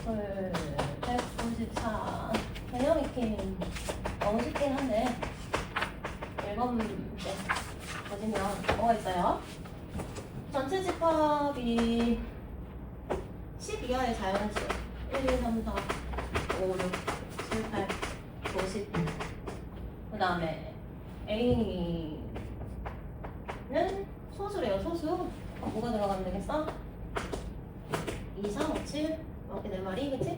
둘, 194. 개념 익힘 너무 쉽긴 한데 1번 문제 보시면 뭐가 있어요? 전체 집합이 10 이하의 자연수 1, 2, 3, 4, 5, 6, 7, 8, 9, 10. 그 다음에 A는 소수래요. 소수. 뭐가 들어가면 되겠어? 2, 3, 5, 7 이렇게 네 마리, 그치?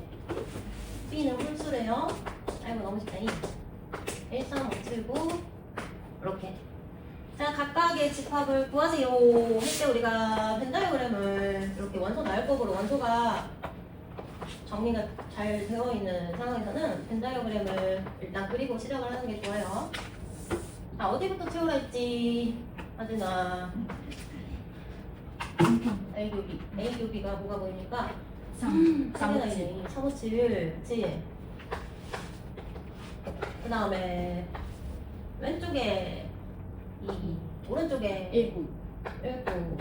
B는 홀수래요. 아이고 너무 쉽다. 1, 3, 5, 7, 9 이렇게. 자, 각각의 집합을 구하세요 할 때 우리가 벤 다이어그램을 이렇게 원소 나열법으로 원소가 정리가 잘 되어 있는 상황에서는 벤 다이어그램을 일단 그리고 시작을 하는 게 좋아요. 자, 어디부터 채우라 했지? 하진아. A 교비. A 교비가 뭐가 보입니까? 3, 357. 357. 그치? 그 다음에 왼쪽에 2, 오른쪽에 19. 19.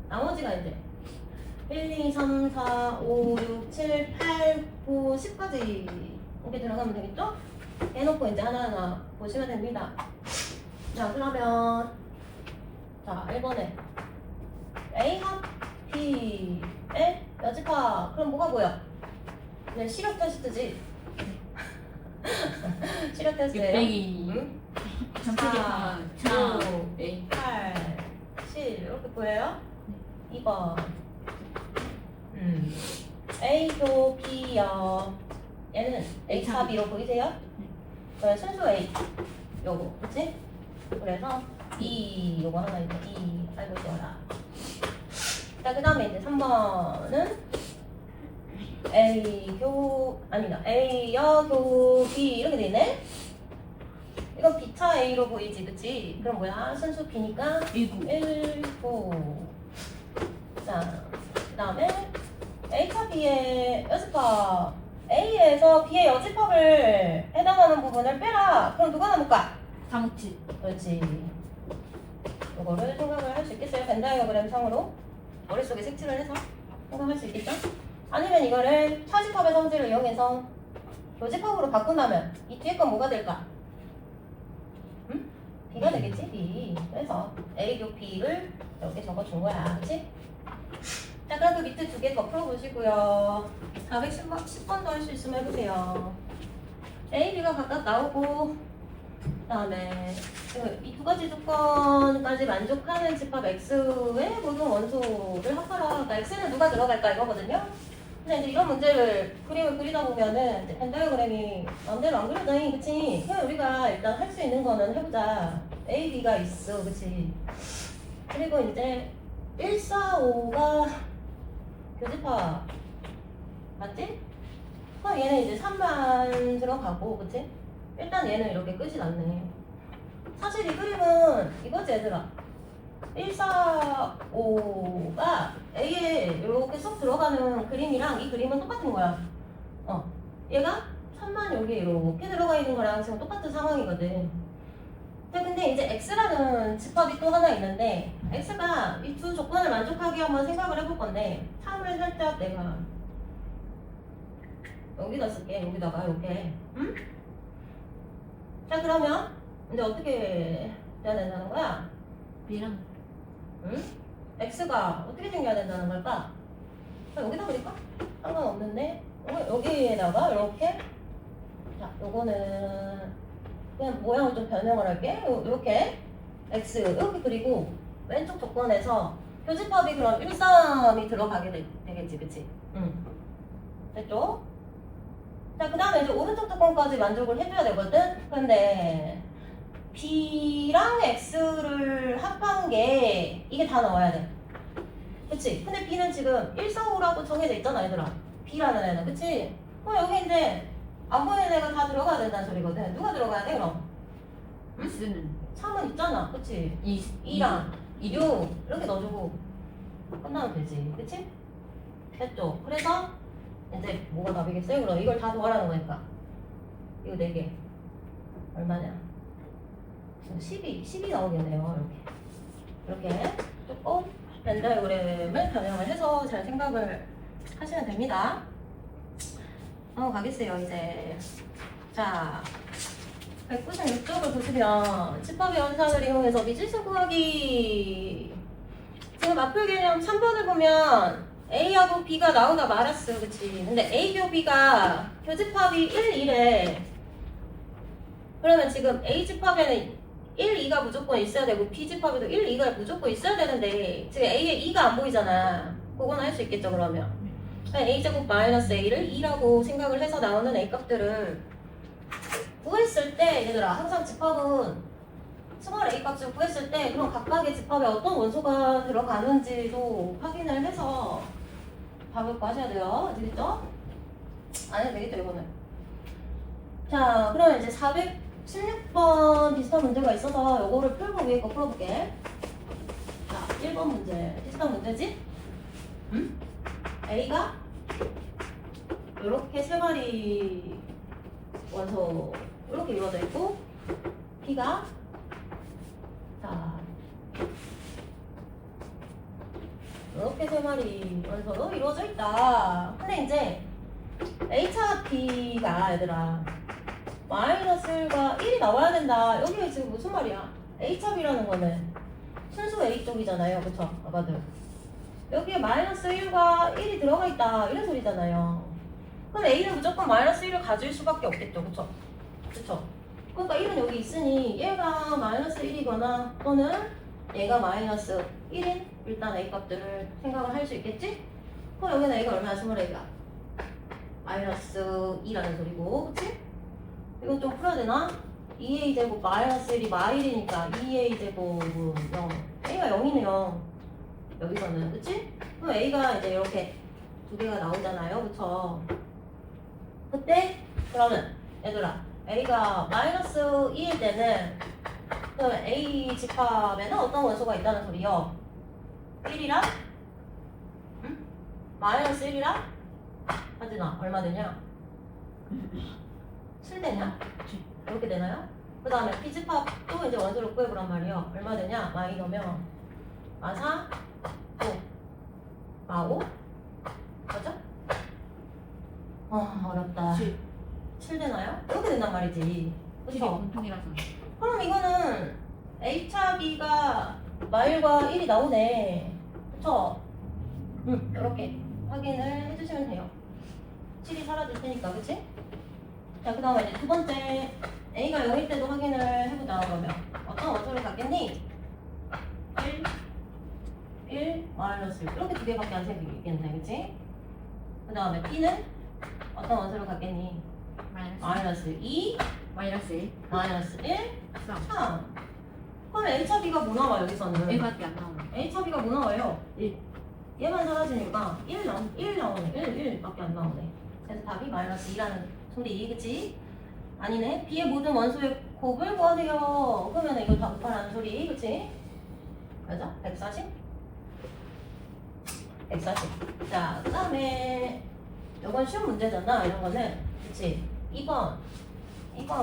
나머지가 이제 1, 2, 3, 4, 5, 6, 7, 8, 9, 10까지 이렇게 들어가면 되겠죠? 해놓고 이제 하나하나 보시면 됩니다. 자, 그러면 자, 1번에 A 합 B의 여집합. 그럼 뭐가 보여? 네, 시력 테스트지. 시력 테스트예요. 602. 응? 전체 집합 4, 5, 8, 7 이렇게 보여요? 2번 A교 B요. 얘는 A탑이로 보이세요? 네, 순수 A 요거 그치? 그래서 E 요거 하나 있네. E 알고 있어라. 자, 그 다음에 이제 3번은 A교 아니다 A여 교 B 이렇게 돼 있네. 이건 B차 A로 보이지, 그치? 그럼 뭐야? 순수 B니까 19. 19. 자, 그 다음에 A차 B의 여집합. A에서 B의 여집합을 해당하는 부분을 빼라. 그럼 누가 남을까? 357. 그렇지. 이거를 생각을 할 수 있겠어요? 벤 다이어그램 상으로 머릿속에 색칠을 해서 생각할 수 있겠죠? 아니면 이거를 차집합의 성질을 이용해서 교집합으로 바꾼다면 이 뒤에 건 뭐가 될까? 응? B가 되겠지? B. 그래서 A교 B를 이렇게 적어준 거야. 그치? 자, 그럼 그 밑에 두 개 더 풀어보시고요. 410번 더 할 수 있으면 해보세요. A, B가 각각 나오고 그 다음에 이 두 가지 조건까지 만족하는 집합 X의 모든 원소를 합하라. 그러니까 X는 누가 들어갈까 이거거든요. 근데 이제 이런 문제를 그림을 그리다 보면은 이제 벤 다이어그램이 마음대로 안 그려져요. 그치? 그냥 우리가 일단 할 수 있는 거는 해보자. A, B가 있어. 그치? 그리고 이제 1, 4, 5가 교집합 맞지? 그럼 얘는 이제 3만 들어가고 그치? 일단 얘는 이렇게 끝이 났네. 사실 이 그림은 이거지 얘들아. 1, 4, 5가 A에 이렇게 쏙 들어가는 그림이랑 이 그림은 똑같은 거야. 얘가 3만 여기 이렇게 들어가 있는 거랑 지금 똑같은 상황이거든. 근데 이제 X라는 집합이 또 하나 있는데 X가 이 두 조건을 만족하게 한번 생각을 해볼 건데 3을 살짝 내가 여기다 쓸게. 여기다가 이렇게. 응? 자, 그러면 이제 어떻게 돼야 된다는 거야? B랑 응? X가 어떻게 생겨야 된다는 걸까? 자, 여기다 그릴까? 상관없는데 여기에다가 이렇게. 자, 요거는 그냥 모양을 좀 변형을 할게. 이렇게 X 이렇게 그리고 왼쪽 조건에서 교집합이 그럼 1, 3이 들어가게 되겠지, 그치? 응. 됐죠? 자, 그 다음에 이제 오른쪽 조건까지 만족을 해줘야 되거든? 근데 B랑 X를 합한 게 이게 다 나와야 돼. 그치? 근데 B는 지금 1, 4, 5라고 정해져 있잖아, 얘들아. B라는 애는, 그치? 여기 이제 안 보이는 애가 다 들어가야 된다는 소리거든. 누가 들어가야 돼, 그럼? X는 3은 있잖아, 그치? 2, 2랑 6 이렇게 넣어주고 끝나면 되지, 그치? 됐죠? 그래서 이제 뭐가 답이겠어요? 그럼 이걸 다 더하라는 거니까 이거 4개 얼마냐? 12 나오겠네요. 이렇게 조금 벤 다이어그램을 변형을 해서 잘 생각을 하시면 됩니다. 넘어가겠어요 이제. 자 196쪽을 보시면 집합의 현상을 이용해서 미지수 구하기. 지금 마플 개념 3번을 보면 A하고 B가 나오다 말았어. 그치? 근데 A교 B가 교집합이 1, 2래. 그러면 지금 A 집합에는 1, 2가 무조건 있어야 되고 B 집합에도 1, 2가 무조건 있어야 되는데 지금 A에 2가 안 보이잖아. 그거는 할 수 있겠죠 그러면. A제곱 마이너스 A를 2라고 생각을 해서 나오는 A 값들을 구했을 때 얘들아 항상 집합은 스몰 A 값을 구했을 때 그럼 각각의 집합에 어떤 원소가 들어가는지도 확인을 해서 답을 구하셔야 돼요. 아시겠죠? 안 해도 되겠죠 이거는. 자 그러면 이제 416번 비슷한 문제가 있어서 요거를 풀고 위에 거 풀어볼게. 자 1번 문제 비슷한 문제지? 응? A가 이렇게 세 마리 원소 이렇게 이루어져 있고 B가 자 이렇게 세 마리 원소로 이루어져 있다. 근데 이제 A차 B가 얘들아 마이너스 1과 1이 나와야 된다. 여기가 지금 무슨 말이야? A차 B라는 거는 순수 A 쪽이잖아요. 그쵸? 아마도 여기에 마이너스 1과 1이 들어가 있다 이런 소리잖아요. 그럼 A는 무조건 마이너스 1을 가질 수밖에 없겠죠. 그쵸? 그쵸? 그러니까 1은 여기 있으니 얘가 마이너스 1이거나 또는 얘가 마이너스 1인 일단 A 값들을 생각을 할 수 있겠지? 그럼 여기는 A가 얼마야? 스몰 A가 마이너스 2라는 소리고 그치? 이건 좀 풀어야 되나? 2A 제곱 마이너스 1이 마일이니까 2A 제곱은 0 A가 0이네 0 여기서는 그치? 그럼 A가 이제 이렇게 두 개가 나오잖아요 그쵸? 그때 그러면 얘들아 A가 마이너스 2일 때는 그러면 A 집합에는 어떤 원소가 있다는 소리요? 1이랑 응? 마이너스 1이랑 하진아 얼마 되냐? 7 되냐? 이렇게 되나요? 그 다음에 B 집합도 이제 원소를 구해보란 말이요. 얼마 되냐? 마이 넣으면 마4 5 마5 맞죠? 어렵다. 7 되나요? 이렇게 된단 말이지. 7이 그쵸? 공통이라서. 그럼 이거는 A차 B가 마일과 1이 나오네. 그쵸? 이렇게 확인을 해주시면 돼요. 7이 사라질 테니까, 그치? 자, 그 다음에 이제 두 번째 A가 0일 때도 확인을 해보자. 그러면 어떤 원소를 갖겠니? 1, 마이너스 1 이렇게 두 개밖에 안 생기겠네, 그치? 그 다음에 B는 어떤 원소를 갖겠니? 마이너스 2, 마이너스 1. 마이너스 1, 3. 3. 그럼 A차 B가 뭐 나와 여기서는? 1밖에 안 나오네. A차 B가 뭐 나와요? 1. 얘만 사라지니까 1 나오네. 1밖에 안 나오네. 그래서 답이 마이너스 2라는 소리, 그치? 아니네. B의 모든 원소의 곱을 구하세요. 그러면 이거 다 곱하라는 소리, 그치? 맞아? 140? 140. 자, 그 다음에 이건 쉬운 문제잖아. 이런 거는. 그치? 2번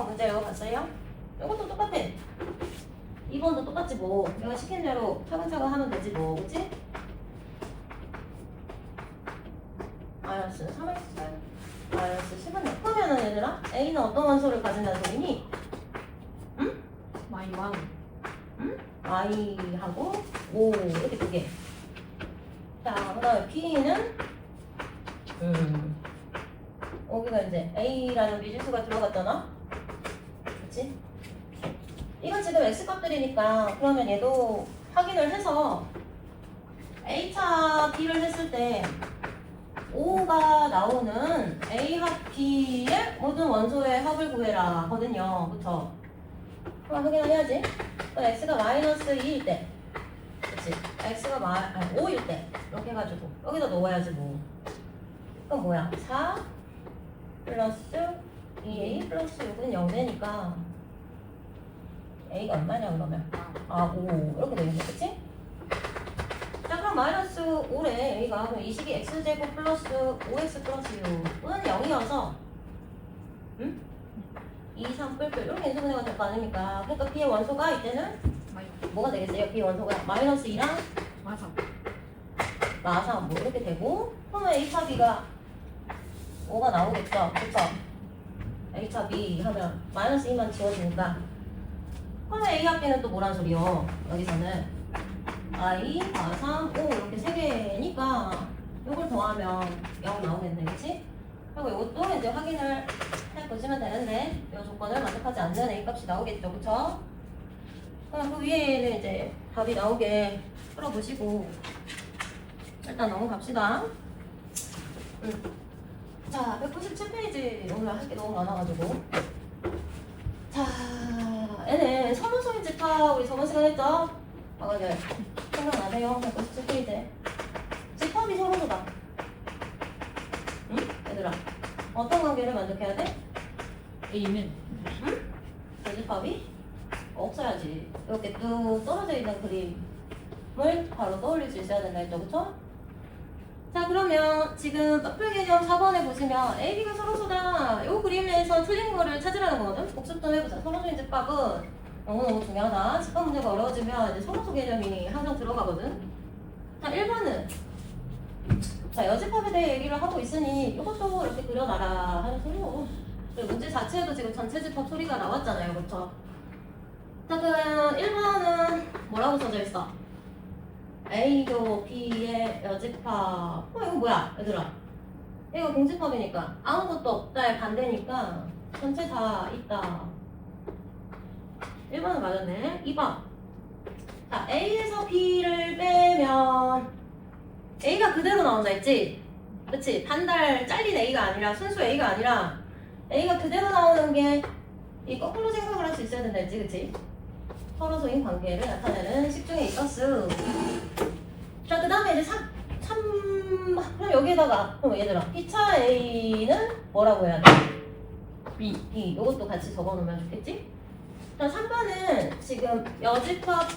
문제 이거 봤어요? 이것도 똑같아. 2번도 똑같지 뭐. 내가 시킨 대로 차근차근 하면 되지 뭐. 그치? 마이너스 3x 마이너스 10은 그러면은 얘들아 A는 어떤 원소를 가진다는 소리니? 응? 마이 1. 응? Y하고 5 이렇게 두 개. 자, 그 다음에 B는 여기가 이제 A라는 미지수가 들어갔잖아? 그치? 이건 지금 X값들이니까 그러면 얘도 확인을 해서 A차 B를 했을 때 5가 나오는 A 합 B의 모든 원소의 합을 구해라 거든요. 그쵸? 그럼 확인을 해야지. 그럼 X가 마이너스 2일 때 그치? X가 5일 때 이렇게 해가지고 여기다 넣어야지 뭐. 그럼 뭐야? 4 플러스 2A 플러스 6은 0되니까 A가 얼마냐 그러면? 5 이렇게 되겠네. 그치? 자 그럼 마이너스 5래 A가. 그럼 이 식이 X제곱 플러스 5X 플러스 6은 0이어서 2, 3 뿔뿔 이렇게 인수분해가 될 거 아닙니까? 그러니까 B의 원소가 이때는 뭐가 되겠어요? B의 원소가 마이너스 2랑 맞아. 마3 뭐 이렇게 되고 그러면 A차 B가 5가 나오겠죠? 그쵸? A차 B 하면 마이너스 2만 지워지니까 그러면 A 합 B는 또 뭐란 소리요? 여기서는 I, 4, 3, 5 이렇게 3개니까 이걸 더하면 0 나오겠네, 그치? 그리고 이것도 이제 확인을 해보시면 되는데 이 조건을 만족하지 않는 A 값이 나오겠죠, 그쵸? 그럼 그 위에는 이제 답이 나오게 풀어보시고 일단 넘어갑시다. 자, 197페이지 오늘 할 게 너무 많아가지고 자, 얘는 서문소인 집합 우리 저번 시간 했죠? 네. 생각나세요? 197페이지 집합이 서로소다. 응? 얘들아 어떤 관계를 만족해야 돼? A는 그 집합이 없어야지. 이렇게 뚝 떨어져 있는 그림을 바로 떠올릴 수 있어야 된다 했죠, 그쵸? 자, 그러면 지금 마플 개념 4번에 보시면 AB가 서로소다. 이 그림에서 틀린 거를 찾으라는 거거든? 복습 좀 해보자. 서로소인 집합은 너무너무 중요하다. 집합 문제가 어려워지면 이제 서로소 개념이 항상 들어가거든? 자, 1번은 자, 여집합에 대해 얘기를 하고 있으니 이것도 이렇게 그려놔라 하는 소리고 그리고 문제 자체에도 지금 전체 집합 소리가 나왔잖아요, 그쵸? 자, 그럼 1번은 뭐라고 써져 있어? A교 B의 여집합. 이거 뭐야, 얘들아? 이거 공집합이니까 아무것도 없다의 반대니까 전체 다 있다. 1번은 맞았네. 2번. 자, A에서 B를 빼면 A가 그대로 나온다 했지? 그치? 반달 잘린 A가 아니라 순수 A가 아니라 A가 그대로 나오는 게 이 거꾸로 생각을 할 수 있어야 된다 했지? 그치? 서로소인 관계를 나타내는 식중에 있었음. 자, 그 다음에 이제 그럼 여기에다가, 그럼 얘들아, B차 A는 뭐라고 해야 돼? B. 이것도 같이 적어 놓으면 좋겠지? 자, 3번은 지금 여집합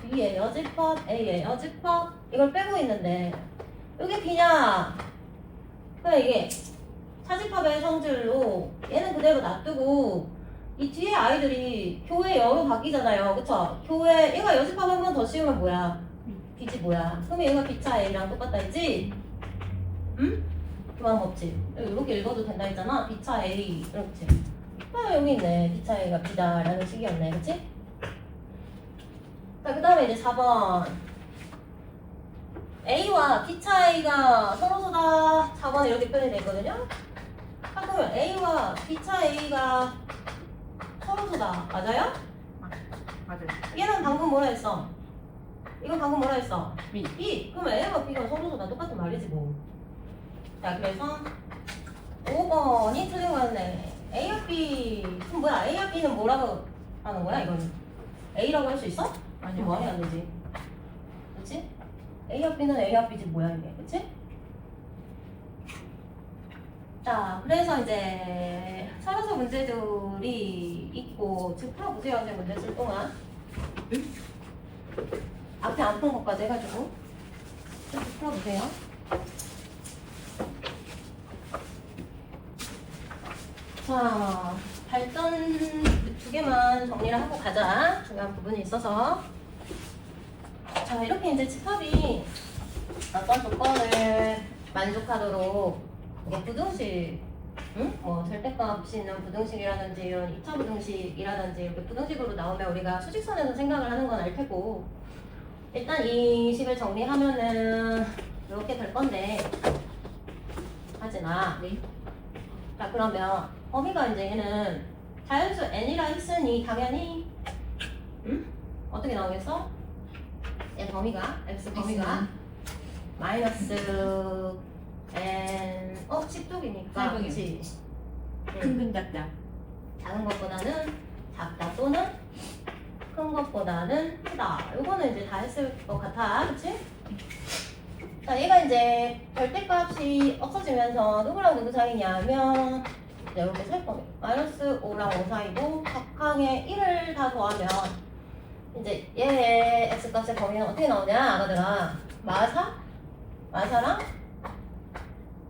B에 여집합 A에 여집합 이걸 빼고 있는데, 이게 B냐? 그래, 이게 차집합의 성질로 얘는 그대로 놔두고, 이 뒤에 아이들이 교회 여로 바뀌잖아요. 그쵸? 교회, 얘가 여집합 한 번 더 씌우면 뭐야? B지 뭐야? 그러면 얘가 B차 A랑 똑같다 했지? 응? 교환 법칙. 이렇게 읽어도 된다 했잖아. B차 A. 이렇게. 아, 여기 있네. B차 A가 B다. 라는 식이었네. 그치? 자, 그 다음에 이제 4번. A와 B차 A가 서로서다. 4번에 이렇게 표현이 되어 있거든요? 자, 그러면 A와 B차 A가 서로서다. 맞아요? 맞아요. 얘는 방금 뭐라 했어? 이거 방금 뭐라 했어? B. B. 그럼 A와 B가 서로서다 똑같은 말이지 뭐. 자, 그래서 5번이 틀린 거였네. A와 B. 그럼 뭐야? A와 B는 뭐라고 하는 거야? 이거는 A라고 할 수 있어? 아니요. 뭐 해야 되지? 그치? A와 B는 A와 B지 뭐야 이게? 그치? 자, 그래서 이제 서로서 문제들이 있고 지금 풀어보세요. 이제 문제 쓸 동안 앞에 안 푼 것까지 해가지고 이렇게 풀어보세요. 자, 발전 두 개만 정리를 하고 가자. 중요한 부분이 있어서. 자, 이렇게 이제 집합이 어떤 조건을 만족하도록 이게 부등식, 응? 뭐 절대값이 있는 부등식이라든지 이런 2차 부등식이라든지 이렇게 부등식으로 나오면 우리가 수직선에서 생각을 하는 건 알 테고 일단 이 식을 정리하면은 이렇게 될 건데 하지나 네. 자, 그러면 범위가 이제 얘는 자연수 n이라 했으니 당연히 어떻게 나오겠어? 얘 범위가 x 범위가 마이너스 n 10쪽이니까 쌀봉이요. 그치? 큰근 작다. 작은 것보다는 작다 또는 큰 것보다는 크다. 요거는 이제 다 했을 것 같아, 그치? 자, 얘가 이제 절대값이 없어지면서 누구랑 누구 사이냐면 이렇게 살 겁니다. 마이너스 5랑 5 사이고 각항에 1을 다 더하면 이제 얘의 x값의 범위는 어떻게 나오냐, 아가들아? 마사랑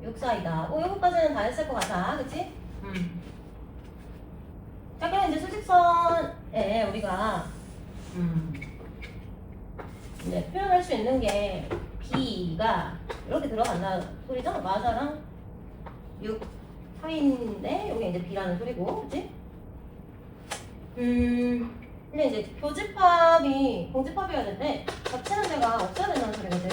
6 사이다. 요거까지는 다 했을 것 같아, 그치? 자, 그럼 이제 수직선에 우리가 이제 표현할 수 있는 게 B가 이렇게 들어간다 소리죠? 마사랑 6 사이인데 여기 이제 B라는 소리고, 그치? 근데 이제 교집합이 공집합이어야 되는데 겹치는 데가 없어야 된다는 소리거든.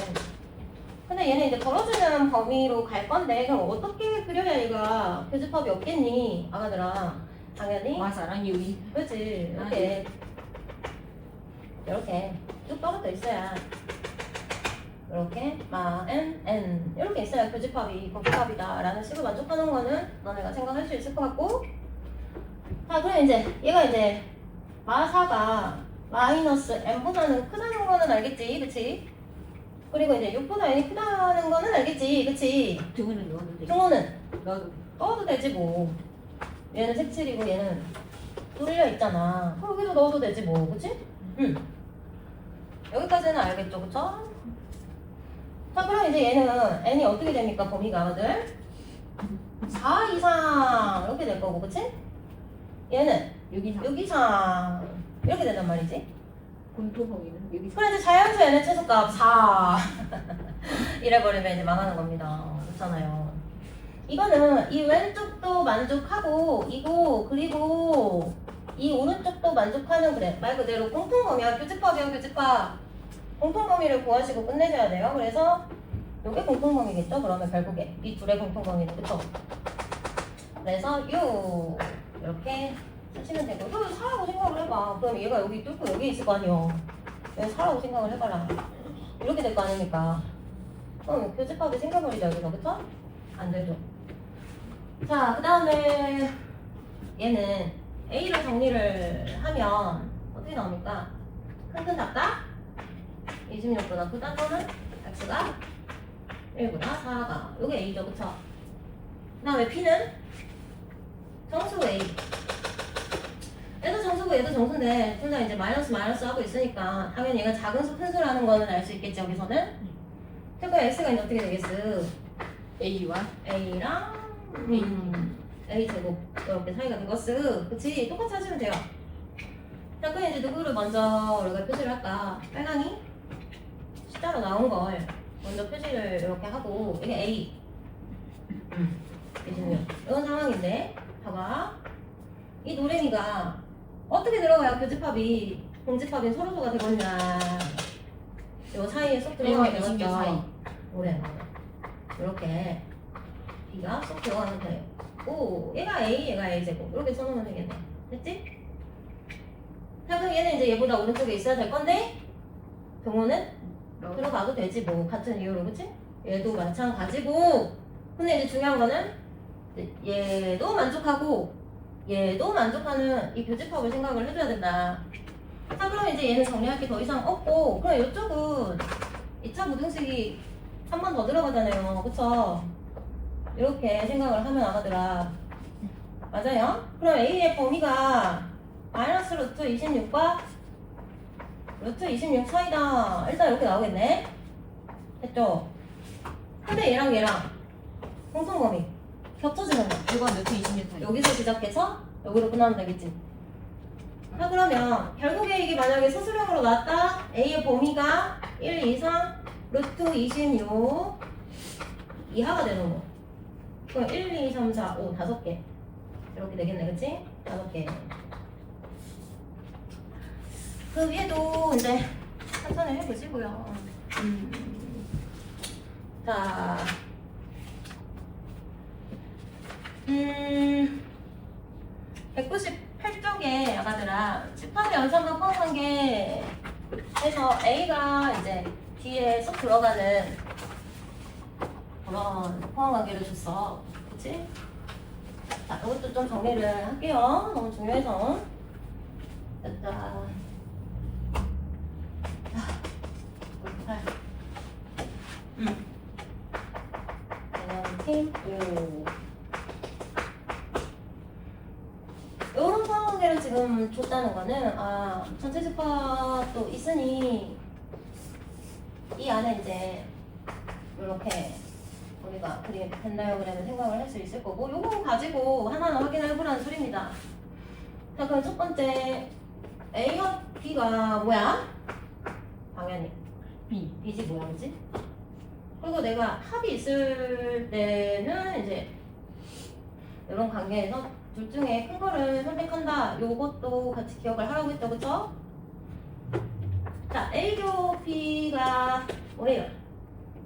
근데 얘는 이제 벌어지는 범위로 갈 건데 그럼 어떻게 그려야 얘가 교집합이 없겠니? 아가들아. 당연히. 마사랑 유이. 그렇지. 이렇게 이렇게 쭉 떨어져 있어야 이렇게 n 이렇게 있어야 교집합이 공집합이다 라는 식으로 만족하는 거는 너네가 생각할 수 있을 것 같고. 자, 그럼 이제 얘가 이제 마사가 마이너스 n보다는 크다는 거는 알겠지, 그치? 그리고 이제 6보다 n이 크다는 거는 알겠지, 그치? 등호는 넣어도 돼. 등호는 넣어도 넣어도 되지 뭐. 얘는 색칠이고 얘는 뚫려 있잖아. 여기도 넣어도 되지 뭐, 그치? 응. 여기까지는 알겠죠, 그쵸? 자, 그럼 이제 얘는 n이 어떻게 됩니까, 범위가 아들? 4 이상 이렇게 될 거고, 그치? 얘는 여기서 6 이상 이렇게 된단 말이지. 공통범위는 여기서. 그래 이제 자연수 n의 최소값 4 이래버리면 이제 망하는 겁니다. 그렇잖아요. 이거는 이 왼쪽도 만족하고 이거 그리고 이 오른쪽도 만족하는, 그래 말 그대로 공통범위야. 교집합이야, 교집합. 공통범위를 구하시고 끝내셔야 돼요. 그래서 이게 공통범위겠죠. 그러면 결국에 이 둘의 공통범위는, 그쵸? 그래서 이렇게 쓰시면 되고, 이거 4라고 생각을 해봐. 그럼 얘가 여기 뚫고 여기 있을 거 아니에요. 여기 4라고 생각을 해봐라. 이렇게 될 거 아닙니까? 그럼 교집합이 생겨버리죠, 여기서. 그쵸? 안 되죠. 자, 그 다음에 얘는 A로 정리를 하면 어떻게 나옵니까? 큰 작다? 26보다 크다 또는 X가 1보다 4가. 요게 A죠, 그쵸? 그 다음에 P는 정수 A. 얘도 정수고 얘도 정수인데 둘 다 이제 마이너스 하고 있으니까 당연히 얘가 작은 수 큰 수라는 거는 알 수 있겠지, 여기서는. 그리고 X가 이제 어떻게 되겠어? A와 A랑 A 제곱 이렇게 사이가 되겠어. 그치? 똑같이 하시면 돼요. 자, 그럼 이제 누구를 먼저 우리가 표시를 할까? 빨강이 숫자로 나온 걸 먼저 표시를 이렇게 하고, 이게 A. 이런 상황인데 봐봐. 이 노랭이가 어떻게 들어가야 교집합이 공집합인 서로소가 되겠냐. 요 사이에 쏙 들어가게 A와 26 사이. 되겠죠. 노랭. 이렇게 B가 쏙 들어가면 돼요. 오, 얘가 A, 얘가 A 제곱. 이렇게 써놓으면 되겠네. 됐지? 자, 그럼 얘는 이제 얘보다 오른쪽에 있어야 될 건데 동호는 들어가도 되지 뭐. 같은 이유로, 그치? 얘도 마찬가지고. 근데 이제 중요한 거는 얘도 만족하고 얘도 만족하는 이 교집합을 생각을 해줘야 된다. 자, 그럼 이제 얘는 정리할 게 더 이상 없고, 그럼 이쪽은 2차 부등식이 한 번 더 들어가잖아요, 그쵸? 이렇게 생각을 하면 아가들아, 맞아요? 그럼 A의 범위가 마이너스 루트 26과 루트 26 사이다. 일단 이렇게 나오겠네. 됐죠? 근데 얘랑 공통범위 겹쳐지는 거. 이거 루트 26 사이. 여기서 시작해서 여기로 끝나면 되겠지. 자, 그러면 결국에 이게 만약에 소수령으로 나왔다. A의 범위가 1, 2, 3, 루트 26 이하가 되는 거. 그럼 1, 2, 3, 4, 5, 5개 이렇게 되겠네, 그치? 5개. 그 위에도 이제 천천히 해보시고요. 자, 198쪽에 아가들아 18의 연산과 포함관계 해서 A가 이제 뒤에 쏙 들어가는 그런 포함관계를 줬어. 그치? 자, 이것도 좀 정리를 할게요. 너무 중요해서. 자, 98. 팀 5. 이런 포함관계를 지금 줬다는 거는, 아, 전체 집합도 있으니 이 안에 이제 이렇게 우리가 그림 벤다이어그램을 생각을 할 수 있을 거고, 요거 가지고 하나는 확인을 해보라는 소리입니다. 자, 그럼 첫 번째 A와 B가 뭐야? 당연히 B. B지 뭐야, 그지? 그리고 내가 합이 있을 때는 이제 이런 관계에서 둘 중에 큰 거를 선택한다. 요것도 같이 기억을 하라고 했죠, 그쵸? 자, A교 B가 뭐래요?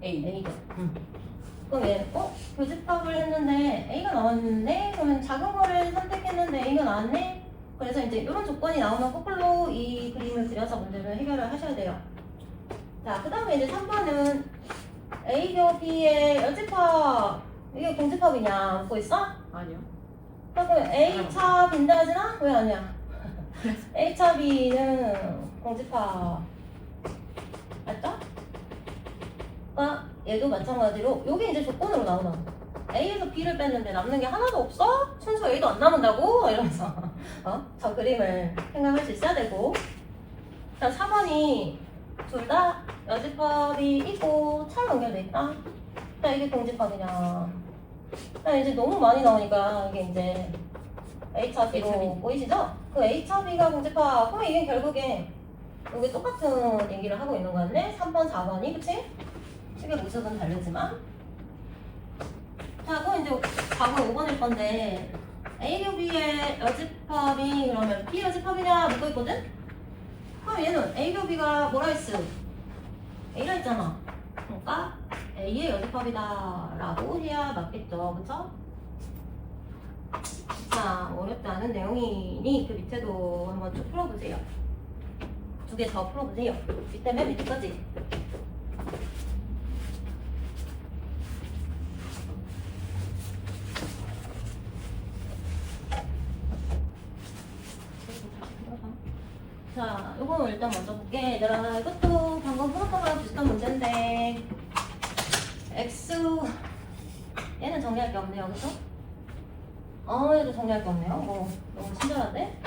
A. A죠. 그럼 얘는 교집합을 했는데 A가 나왔는데 그러면 작은 거를 선택했는데 A가 나왔네? 그래서 이제 이런 조건이 나오면 거꾸로 이 그림을 그려서 문제를 해결을 하셔야 돼요. 자, 그 다음에 이제 3번은 A교 B의 여집합 이게 공집합이냐 묻고 있어? 아니요. 그럼 A차 빈다하지나? 왜 아니야? A차 B는 공집합 맞죠? 그러니까 얘도 마찬가지로 요게 이제 조건으로 나오는 거. A에서 B를 뺐는데 남는 게 하나도 없어? 순수 A도 안 남은다고? 이러면서 저 그림을 생각할 수 있어야 되고. 자, 4번이 둘 다 여집합이 있고 차 연결돼 있다. 자, 이게 공집합이냐. 자, 이제 너무 많이 나오니까 이게 이제 A차 B로 보이시죠? 그 A차 B가 공집합. 그럼 이게 결국에 여기 똑같은 얘기를 하고 있는 거였네? 3번, 4번이, 그치? 식의 모습은 다르지만. 자, 그럼 이제 답은 5번일 건데 A교 B의 여집합이 그러면 B 여집합이냐 묻고 있거든? 그럼 얘는 A교 B가 뭐라 했어? A라 했잖아. 그러니까 A의 여집합이다 라고 해야 맞겠죠, 그쵸? 자, 어렵지 않은 내용이니 그 밑에도 한번 쭉 풀어보세요. 두 개 더 풀어보세요. 밑에 맨 밑에까지. 자, 요거 일단 먼저 볼게. 얘들아, 이것도 방금 풀었던 거랑 비슷한 문제인데 X 얘는 정리할 게 없네요, 그쵸? 얘도 정리할 게 없네요. 뭐 너무 친절한데?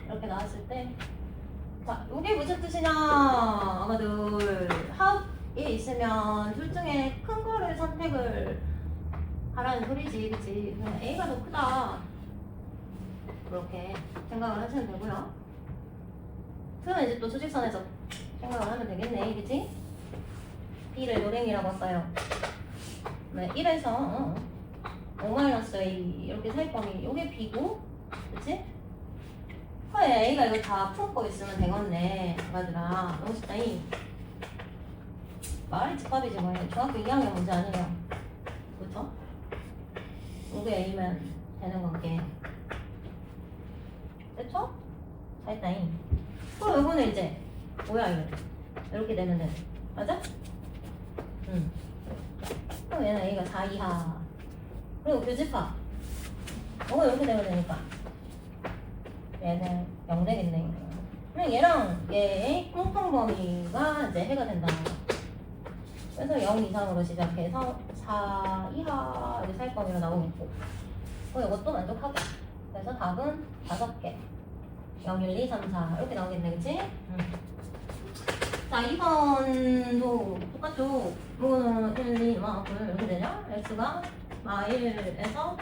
이렇게 나왔을 때 자, 이게 무슨 뜻이냐? 아마들 합이 있으면 둘 중에 큰 거를 선택을 하라는 소리지, 그치? 그냥 A가 더 크다 그렇게 생각을 하시면 되고요. 그러면 이제 또 수직선에서 생각을 하면 되겠네, 그치? B를 요랭이라고 써요. 네, 1에서 5-A 이렇게 사이범위 요게 B고, 그치? A가 이거 다 풀고 있으면 되겠네. 맞으라. 너무 쉽다잉. 말이 집합이지 뭐. 중학교 2학년 문제 아니에요. 그쵸? 요게 A면 되는 건게. 됐죠? 잘했다잉. 그럼 요거는 이제 뭐야 이거? 이렇게 되면 돼. 맞아? 응. 그럼 얘는 A가 4 이하. 그리고 교집합. 요거 이렇게 되면 되니까. 얘는 0 되겠네. 그럼 얘랑 얘의 공통 범위가 이제 해가 된다. 그래서 0 이상으로 시작해서 4 이하 이렇게 살 범위로 나오겠고. 이것도 만족하고. 그래서 답은 5개. 0, 1, 2, 3, 4 이렇게 나오겠네, 그치? 자, 2번도 똑같죠? 이거는 1, 2, 만큼 이렇게 되냐? x가 1에서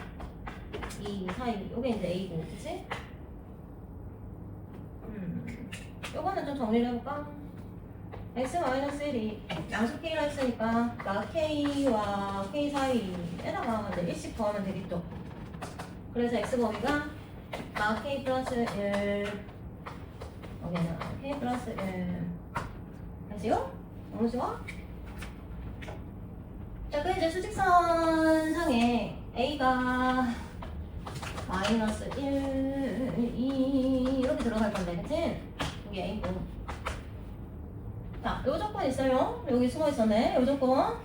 2 사이. 이게 이제 a고, 그치? 요거는 좀 정리를 해볼까? x-1이 양수 k라 했으니까 나 k와 k 사이에다가 이제 1씩 더하면 되겠죠? 그래서 x 범위가 나 k 플러스 1 여기는 k 플러스 1 됐어요? 너무 좋아? 자, 그 이제 수직선 상에 a가 마이너스 1, 2 이렇게 들어갈 건데, 그치? 이게 a고. 자, 요 조건 있어요. 여기 숨어 있었네. 요 조건.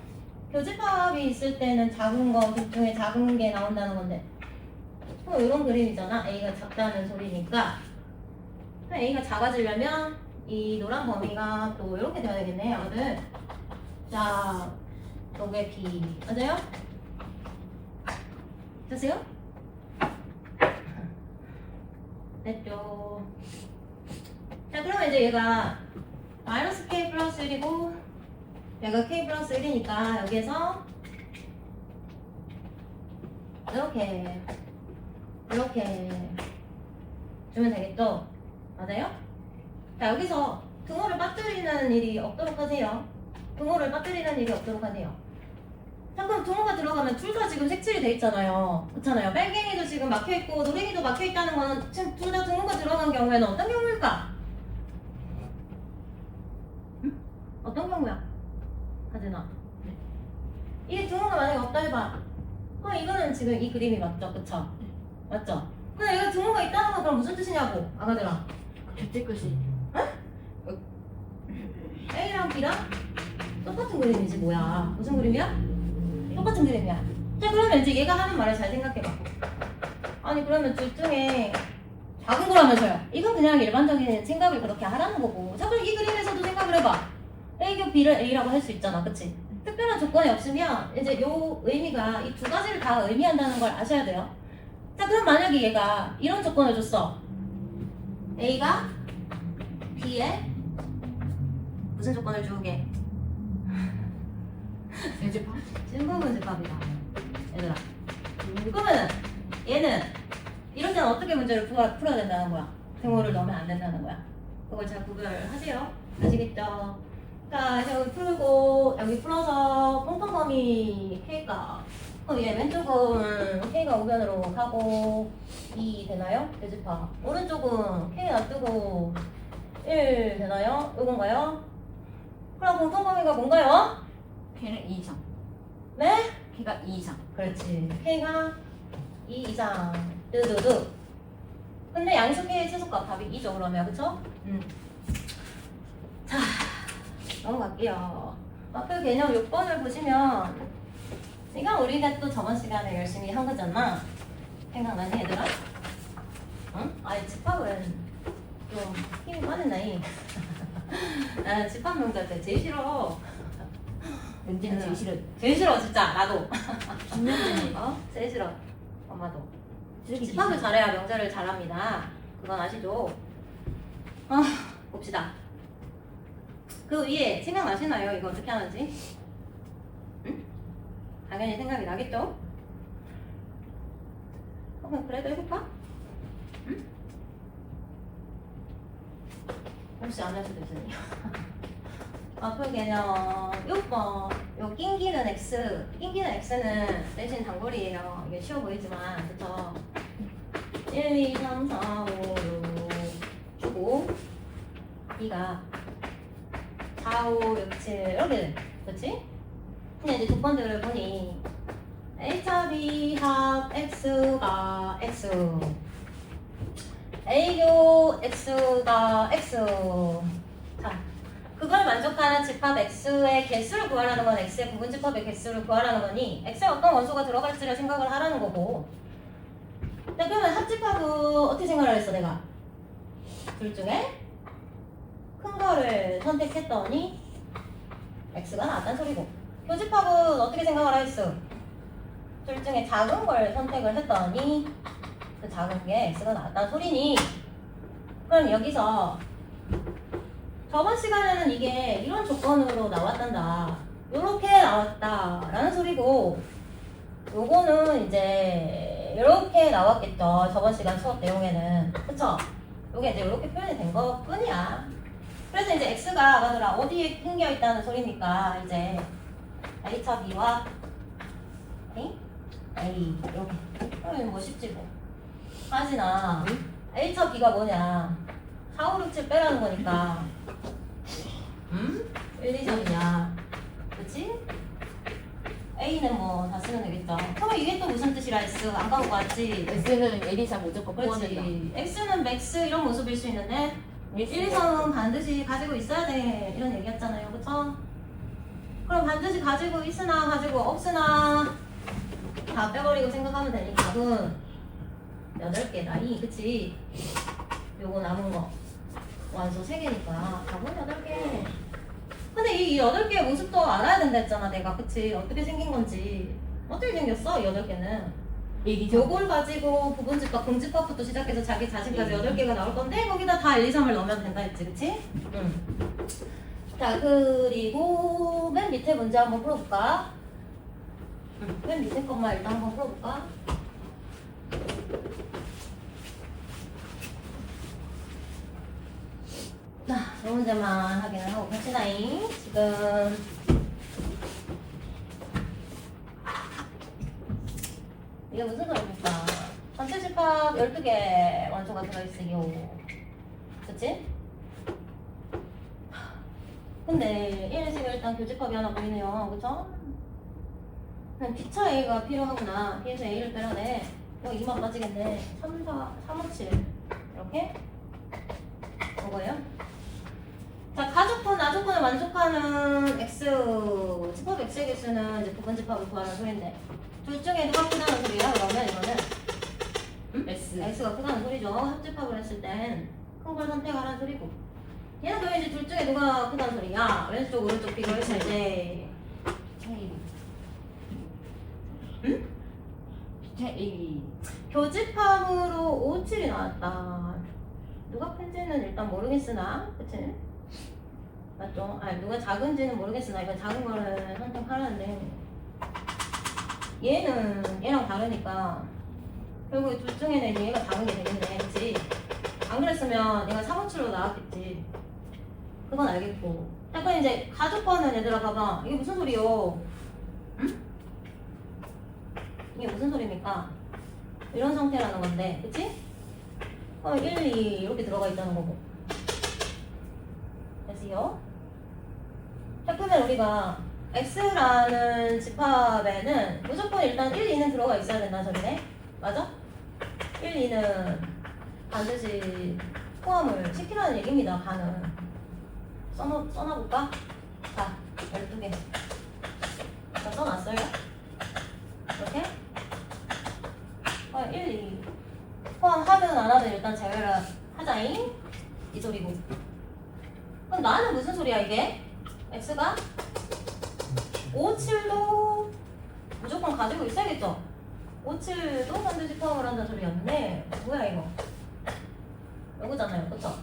교집합이 있을 때는 작은 거, 둘 중에 작은 게 나온다는 건데. 이런 그림이잖아. A가 작다는 소리니까. A가 작아지려면 이 노란 범위가 또 이렇게 돼야 되겠네, 여러분들. 자, 요게 B. 맞아요? 됐어요? 됐죠. 자, 그러면 이제 얘가 마이너스 K 플러스 1이고 얘가 K 플러스 1이니까 여기에서 이렇게 주면 되겠죠? 맞아요? 자, 여기서 등호를 빠뜨리는 일이 없도록 하세요. 등호를 빠뜨리는 일이 없도록 하세요. 자, 그럼 등호가 들어가면 둘 다 지금 색칠이 돼 있잖아요. 그렇잖아요. 빨갱이도 지금 막혀 있고 노랭이도 막혀 있다는 거는 지금 둘 다 등호가 들어간 경우에는 어떤 경우일까? 응? 어떤 경우야? 하진아. 이게 등호가 만약에 없다 해봐. 그럼 이거는 지금 이 그림이 맞죠? 그쵸? 맞죠? 근데 이거 등호가 있다는 건 그럼 무슨 뜻이냐고, 아가들아. 둘째 것이 A랑 B랑 똑같은 그림이지 뭐야. 무슨 그림이야? 똑같은 그림이야. 자, 그러면 이제 얘가 하는 말을 잘 생각해봐. 아니 그러면 둘 중에 작은 거라면서요. 이건 그냥 일반적인 생각을 그렇게 하라는 거고. 자, 그럼 이 그림에서도 생각을 해봐. A 교 B를 A라고 할 수 있잖아. 그치? 특별한 조건이 없으면 이제 요 의미가 이 두 가지를 다 의미한다는 걸 아셔야 돼요. 자, 그럼 만약에 얘가 이런 조건을 줬어. A가 B에 무슨 조건을 주게? 연습파 진부분집합이다. 얘들아. 그러면 얘는 이럴 때는 어떻게 문제를 풀어야 된다는 거야? 등호를 넣으면 안 된다는 거야. 그걸 잘 구별하세요. 아시겠죠? 자, 여기 풀고 여기 풀어서 공통범위 K가 얘 왼쪽은 K가 우변으로 가고 2 되나요? 대집합. 오른쪽은 K 놔두고 1 되나요? 이건가요? 그럼 공통범위가 뭔가요? K는 2 이상 네? K가 2 이상 그렇지. K가 2 이상. 두두두. 근데 양수 K의 최소값 답이 2죠, 그러면. 그쵸? 자, 넘어갈게요. 마플 개념 6번을 보시면, 이건 우리가 또 저번 시간에 열심히 한 거잖아. 생각나니, 얘들아? 응? 아니, 집합은 좀 힘이 빠진 나이. 나 집합 문제 때 제일 싫어. 문제는 제일 싫어 제일 싫어, 진짜. 나도. 10년 전에 제일 싫어. 엄마도. 쓰레기 집합을 잘해야 명제를 잘합니다. 그건 아시죠? 봅시다. 그 위에 생각나시나요? 이거 어떻게 하는지? 응? 당연히 생각이 나겠죠? 그럼 그래도 해볼까? 응? 혹시 안 할 수도 있으니. 마플 개념 6번. 요 낑기는 X. 낑기는 X는 대신 단골이에요. 이게 쉬워 보이지만, 그쵸? 1, 2, 3, 4, 5, 6 주고, B가 4, 5, 6, 7 이렇게 그렇지? 근데 이제 조건들을 보니 A차 B 합 X가 X A교 X가 X. 자, 그걸 만족하는 집합 X의 개수를 구하라는 건 X의 부분 집합의 개수를 구하라는 거니 X에 어떤 원소가 들어갈지를 생각을 하라는 거고. 자, 그러면 합집합은 어떻게 생각을 했어 내가? 둘 중에 큰 거를 선택했더니 X가 나왔단 소리고, 교집합은 어떻게 생각을 했어? 둘 중에 작은 걸 선택을 했더니 그 작은 게 X가 나왔단 소리니, 그럼 여기서 저번 시간에는 이게 이런 조건으로 나왔단다, 요렇게 나왔다라는 소리고, 요거는 이제 이렇게 나왔겠죠. 저번 시간 수업 내용에는. 그쵸? 요게 이제 이렇게 표현이 된 것 뿐이야. 그래서 이제 X가 아가들아 어디에 낑겨 있다는 소리니까 이제 A차 B와 A 이렇게. 그러면 뭐 쉽지 뭐. 하지나 A차 B가 뭐냐? 4, 5, 6, 7 빼라는 거니까 1, 2, 3이냐. 그치? A는 뭐 다 쓰면 되겠죠. 그럼 이게 또 무슨 뜻이라 했어? 안 가고 갔지? X는 1 이상 무조건 포함된다 그렇지. X는 맥스 이런 모습일 수 있는데 1, 2, 3은 반드시 가지고 있어야 돼. 이런 얘기였잖아요. 그쵸? 그럼 반드시 가지고 있으나 가지고 없으나 다 빼버리고 생각하면 되니 답은 8개다. 그치? 요거 남은 거 완소 3개니까 답은 8개. 근데 이 8개의 모습도 알아야 된다 했잖아 내가. 그치? 어떻게 생긴 건지. 어떻게 생겼어? 이 8개는 1 이상 요걸 가지고 부분집합, 공집합부터 시작해서 자기 자신까지 8개가 나올 건데 거기다 다 1, 2, 3을 넣으면 된다 했지, 그치? 응. 자, 그리고 맨 밑에 문제 한번 풀어볼까? 맨 밑에 것만 일단 한번 풀어볼까? 자, 이 문제만 확인을 하고 갑시다잉. 지금 이게 무슨 소리입니까? 전체 집합 12개 원소가 들어있어요. 그치? 근데 얘네 지금 일단 교집합이 하나 보이네요. 그쵸? 그냥 기차 A가 필요하구나. B에서 A를 빼라네. 여기 2만 빠지겠네. 3, 4, 3, 5, 7 이렇게 이거예요. 자, 가족분, 아족분을 만족하는 X 집합 X의 개수는 이제 부분 집합을 구하는 소리인데 둘 중에 누가 크다는 소리야? 그러면 이거는 S. X가 크다는 소리죠. 합집합을 했을 땐 큰 걸 선택하라는 소리고 얘는 그러면 이제 둘 중에 누가 크다는 소리야? 왼쪽 오른쪽 비교했을 때 차이. 응? 차이. 교집합으로 5, 7이 나왔다. 누가 큰지는 일단 모르겠으나 그치? 맞죠? 아니 누가 작은지는 모르겠으나 이건 작은 거를 선택하라는데 얘는 얘랑 다르니까 결국 둘 중에는 얘가 작은 게 되겠네. 그치? 안 그랬으면 얘가 3, 5, 7로 나왔겠지. 그건 알겠고 약간 이제 가족과는 얘들아 봐봐. 이게 무슨 소리요? 응? 이게 무슨 소리입니까? 이런 상태라는 건데 그치? 1, 2 이렇게 들어가 있다는 거고 됐어요? 자 그러면 우리가 X라는 집합에는 무조건 일단 1, 2는 들어가 있어야 된다는 소리네? 맞아? 1, 2는 반드시 포함을 시키라는 얘기입니다. 반은 써놔볼까? 자 12개 자 써놨어요? 이렇게 1, 2 포함하든 안 하든 일단 제외를 하자잉 이 소리고 그럼 나는 무슨 소리야 이게? X가 5, 7도 무조건 가지고 있어야겠죠? 5, 7도 반드시 포함을 한다는 소리였네. 뭐야 이거? 이거잖아요 그쵸?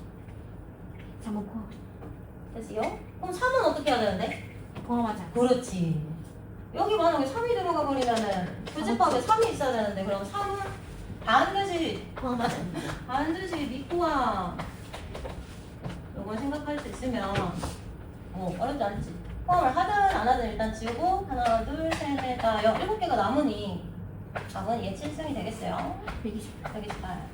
3번 포함. 됐어요? 그럼 3은 어떻게 해야 되는데? 포함하자. 그렇지 여기 만약에 3이 들어가 버리면은 교집합에 3이 있어야 되는데 그럼 3은 반드시 포함하자. 미포함 이걸 생각할 수 있으면 어렵지 않지 포함을 하든 안 하든 일단 지우고 하나 둘셋넷 다 7개가 남으니 답은 얘 7승이 되겠어요 120. 128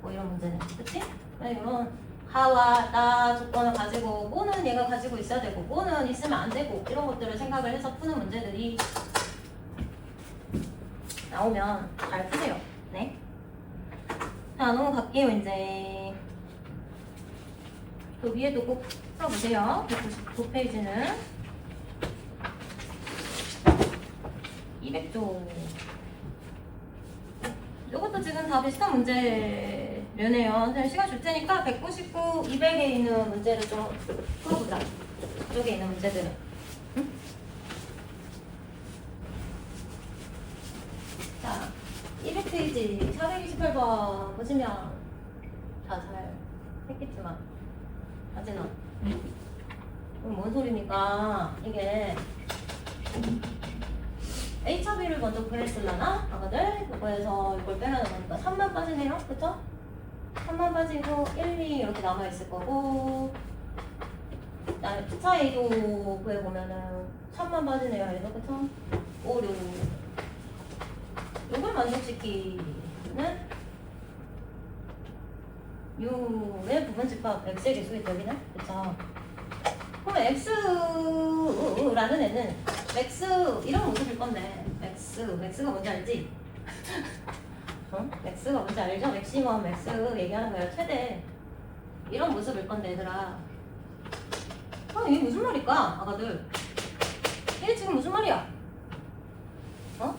뭐 이런 문제는 그치? 이런 하와 나 조건을 가지고 뭐는 얘가 가지고 있어야 되고 뭐는 있으면 안 되고 이런 것들을 생각을 해서 푸는 문제들이 나오면 잘 푸세요. 네. 자, 넘어갈게요, 이제. 그 위에도 꼭 풀어보세요. 199페이지는. 200조. 이것도 지금 다 비슷한 문제려네요. 선생님 시간 줄 테니까 199, 200에 있는 문제를 좀 풀어보자. 이쪽에 있는 문제들은. 응? 자, 200페이지 428번 보시면 다 잘 했겠지만 아직은 뭔 소리입니까? 이게 H차비를 먼저 구했을라나? 아가들? 이거에서 이걸 빼라는 거니까 3만 빠지네요? 그쵸? 3만 빠지고 1, 2 이렇게 남아있을 거고 그다음에 P차 A도 구해보면은 3만 빠지네요. 그래서 그쵸? 5, 6 이걸 만족시키는 6의 부분집합 X의 개수겠죠 여기는? 그쵸? 그러면 X라는 애는 X 이런 모습일 건데 X가 뭔지 알지? X가 뭔지 알죠? 맥시멈 X 얘기하는 거예요. 최대 이런 모습일 건데 얘들아 이게 무슨 말일까? 아가들 얘 지금 무슨 말이야?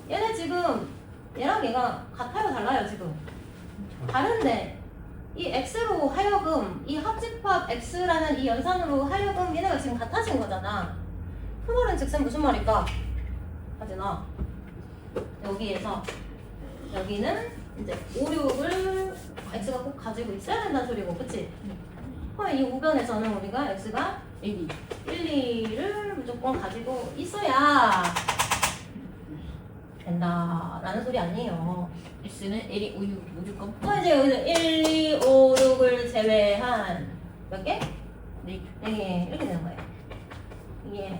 얘네 지금 얘랑 얘가 같아요 달라요 지금? 다른데 이 X로 하여금 이 합집합 X라는 이 연산으로 하여금 얘네가 지금 같아진 거잖아. 그 말은 즉슨 무슨 말일까? 하진아 여기에서 여기는 이제 5, 6을 X가 꼭 가지고 있어야 된다는 소리고 그치? 그럼 이 우변에서는 우리가 X가 1, 2를 무조건 가지고 있어야 된다라는 소리 아니에요. X는 1이 5, 6 무조건 그럼 이제 여기서 1, 2, 5, 6을 제외한 몇 개? 네. 4개 이렇게 되는 거예요. 이게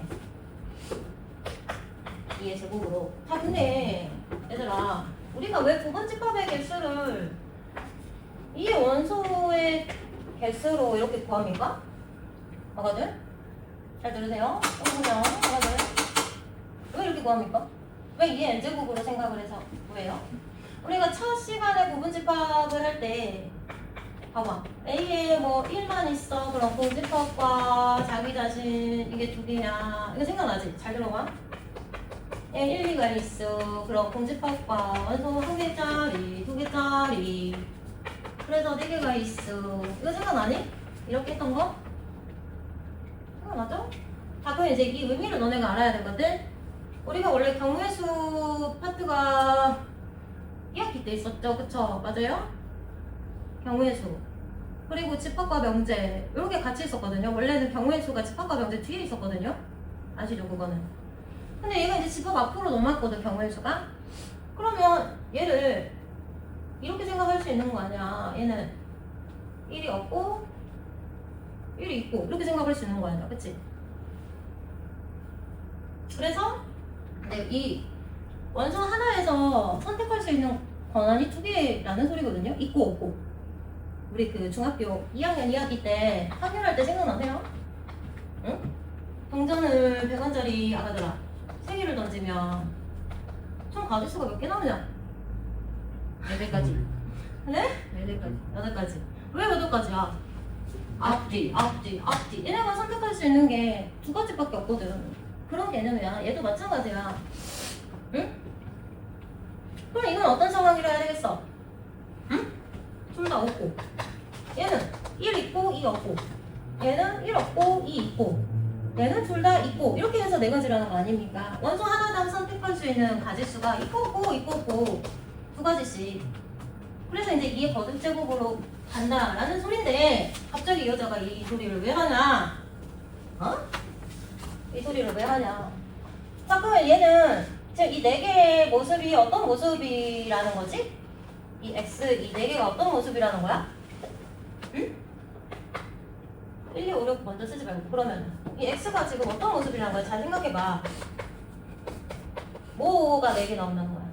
2의 제곱으로. 자, 근데 얘들아, 우리가 왜 부분집합의 개수를 2의 원소의 개수로 이렇게 구합니까? 아가들? 잘 들으세요? 보면 아가들 왜 이렇게 구합니까? 왜 2의 n제곱으로 생각을 해서 왜요? 우리가 첫 시간에 부분집합을 할 때 봐봐, A에 뭐 1만 있어. 그럼 공집합과 자기 자신 이게 두 개냐, 이거 생각나지? 잘 들어봐. A 1, 2가 있어. 그럼 공집합과 원소 한 개짜리, 두 개짜리, 그래서 네 개가 있어. 이거 생각나니? 이렇게 했던 거? 생각나죠? 자, 그럼 이제 이 의미를 너네가 알아야 되거든? 우리가 원래 경우의 파트가 2학기 때 있었죠? 그쵸? 맞아요? 경우의 수. 그리고 집합과 명제. 이렇게 같이 있었거든요. 원래는 경우의 수가 집합과 명제 뒤에 있었거든요. 아시죠? 그거는. 근데 얘가 이제 집합 앞으로 넘어왔거든, 경우의 수가. 그러면 얘를 이렇게 생각할 수 있는 거 아니야. 얘는 1이 없고 1이 있고 이렇게 생각할 수 있는 거 아니야. 그치? 그래서 이 원소 하나에서 선택할 수 있는 권한이 두 개라는 소리거든요. 있고 없고. 우리 그 중학교 2학년 2학기 때 확률할 때 생각나세요? 응? 동전을 100원짜리 아가들아 3개를 던지면 총 가지수가 몇 개 나오냐? 4개까지. 네? 4개까지. 8가지. 왜 8가지야? 앞뒤. 얘네가 선택할 수 있는 게 2가지밖에 없거든. 그런 개념이야. 얘도 마찬가지야. 응? 그럼 이건 어떤 상황이라 해야 되겠어? 응? 둘 다 없고. 얘는 1 있고 2 없고. 얘는 1 없고 2 있고. 얘는 둘 다 있고. 이렇게 해서 4가지라는 거 아닙니까? 원소 하나당 선택할 수 있는 가지수가 있고 없고 있고 없고 2가지씩. 그래서 이제 2의 거듭제곱으로 간다라는 소린데 갑자기 이 여자가 이 소리를 왜 하냐? 어? 이 소리를 왜 하냐? 자, 그러면 얘는 지금 이 4개의 모습이 어떤 모습이라는 거지? 이 X, 이 4개가 어떤 모습이라는 거야? 응? 1, 2, 5, 6 먼저 쓰지 말고. 그러면 이 X가 지금 어떤 모습이라는 거야? 잘 생각해봐. 뭐가 4개 나온다는 거야?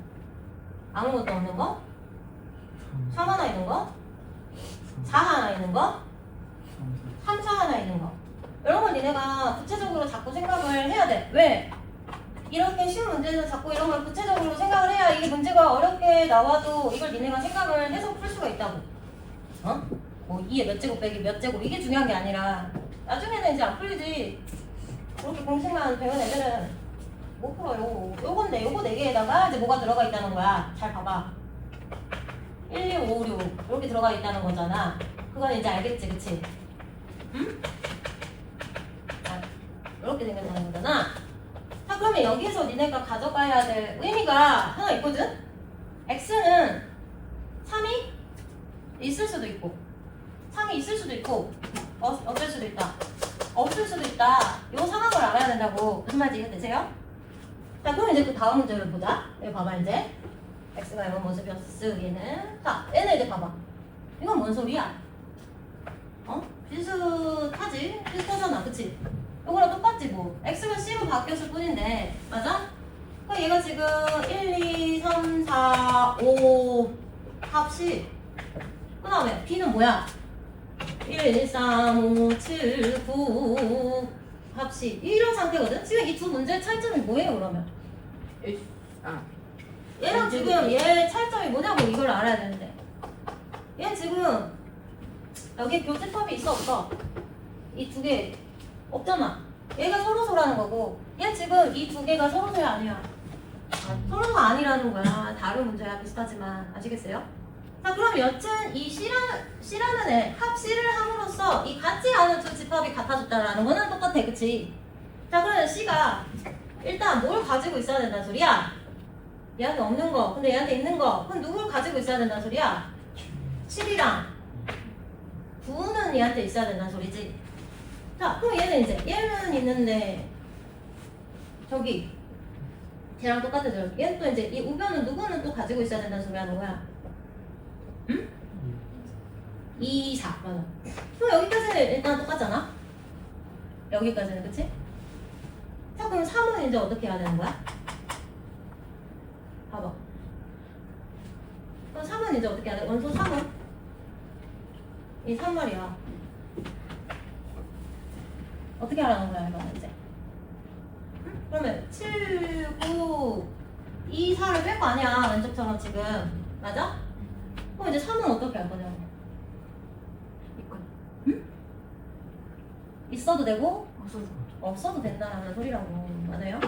아무것도 없는 거? 3 하나 있는 거? 4 하나 있는 거? 3차 하나 있는 거. 이런 걸 니네가 구체적으로 자꾸 생각을 해야 돼. 왜? 이렇게 쉬운 문제에서 자꾸 이런 걸 구체적으로 생각을 해야 이 문제가 어렵게 나와도 이걸 니네가 생각을 해서 풀 수가 있다고. 어? 뭐 2의 몇 제곱 빼기 몇 제곱 이게 중요한 게 아니라 나중에는 이제 안 풀리지. 그렇게 공식만 배운 애들은 못 풀어요. 요건데 요거 4개에다가 이제 뭐가 들어가 있다는 거야. 잘 봐봐. 1, 2, 5, 6 이렇게 들어가 있다는 거잖아. 그건 이제 알겠지, 그치? 응? 자, 이렇게 생겼다는 거잖아. 자, 그러면 여기서 니네가 가져가야 될 의미가 하나 있거든? X는 3이 있을 수도 있고 3이 있을 수도 있고 어쩔 수도 있다. 없을 수도 있다. 이 상황을 알아야 된다고. 무슨 말인지 이해되세요? 자, 그럼 이제 그 다음 문제를 보자. 여기 봐봐 이제. X가 이런 모습이었어. 얘는. 자, 얘는 이제 봐봐. 이건 뭔 소리야? 어? 비슷하지? 비슷하잖아. 그치? 이거랑 똑같지 뭐. X가 C로 바뀌었을 뿐인데. 맞아? 그럼 얘가 지금 1, 2, 3, 4, 5 합시. 그 다음에 B는 뭐야? 1, 3, 5, 7, 9 합시. 이런 상태거든? 지금 이 두 문제의 차이점이 뭐예요 그러면? 얘랑 지금 얘 차이점이 뭐냐고 이걸 알아야 되는데 얘 지금 여기 교집합이 있어 없어? 이 두 개 없잖아. 얘가 서로소라는 거고 얘 지금 이 두 개가 서로소야 아니야? 서로가 아니라는 거야. 다른 문제야. 비슷하지만 아시겠어요? 자, 그럼 여튼 이 C라는 애 합C를 함으로써 이 같지 않은 두 집합이 같아졌다라는 거는 똑같아. 그치? 자, 그러면 C가 일단 뭘 가지고 있어야 된다는 소리야? 얘한테 없는 거, 근데 얘한테 있는 거. 그럼 누굴 가지고 있어야 된다는 소리야? 7이랑 9는 얘한테 있어야 된다는 소리지. 자, 그럼 얘는 이제 얘는 있는데 저기 쟤랑 똑같아져. 얘는 또 이제 이 우변은 누구는 또 가지고 있어야 된다는 소리 하는 거야. 응? 2, 4. 맞아. 그럼 여기까지는 일단 똑같잖아. 여기까지는 그치? 자, 그럼 3은 이제 어떻게 해야 되는 거야? 3은 이제 어떻게 해야 돼? 원소 3은? 이 3말이야. 어떻게 하라는 거야, 이거 이제? 응? 그러면 7, 9, 2, 4를 뺄 거 아니야, 왼쪽처럼 지금. 맞아? 그럼 이제 3은 어떻게 할 거냐고. 이건 응? 있어도 되고, 없어서. 없어도 된다라는 소리라고. 맞아요?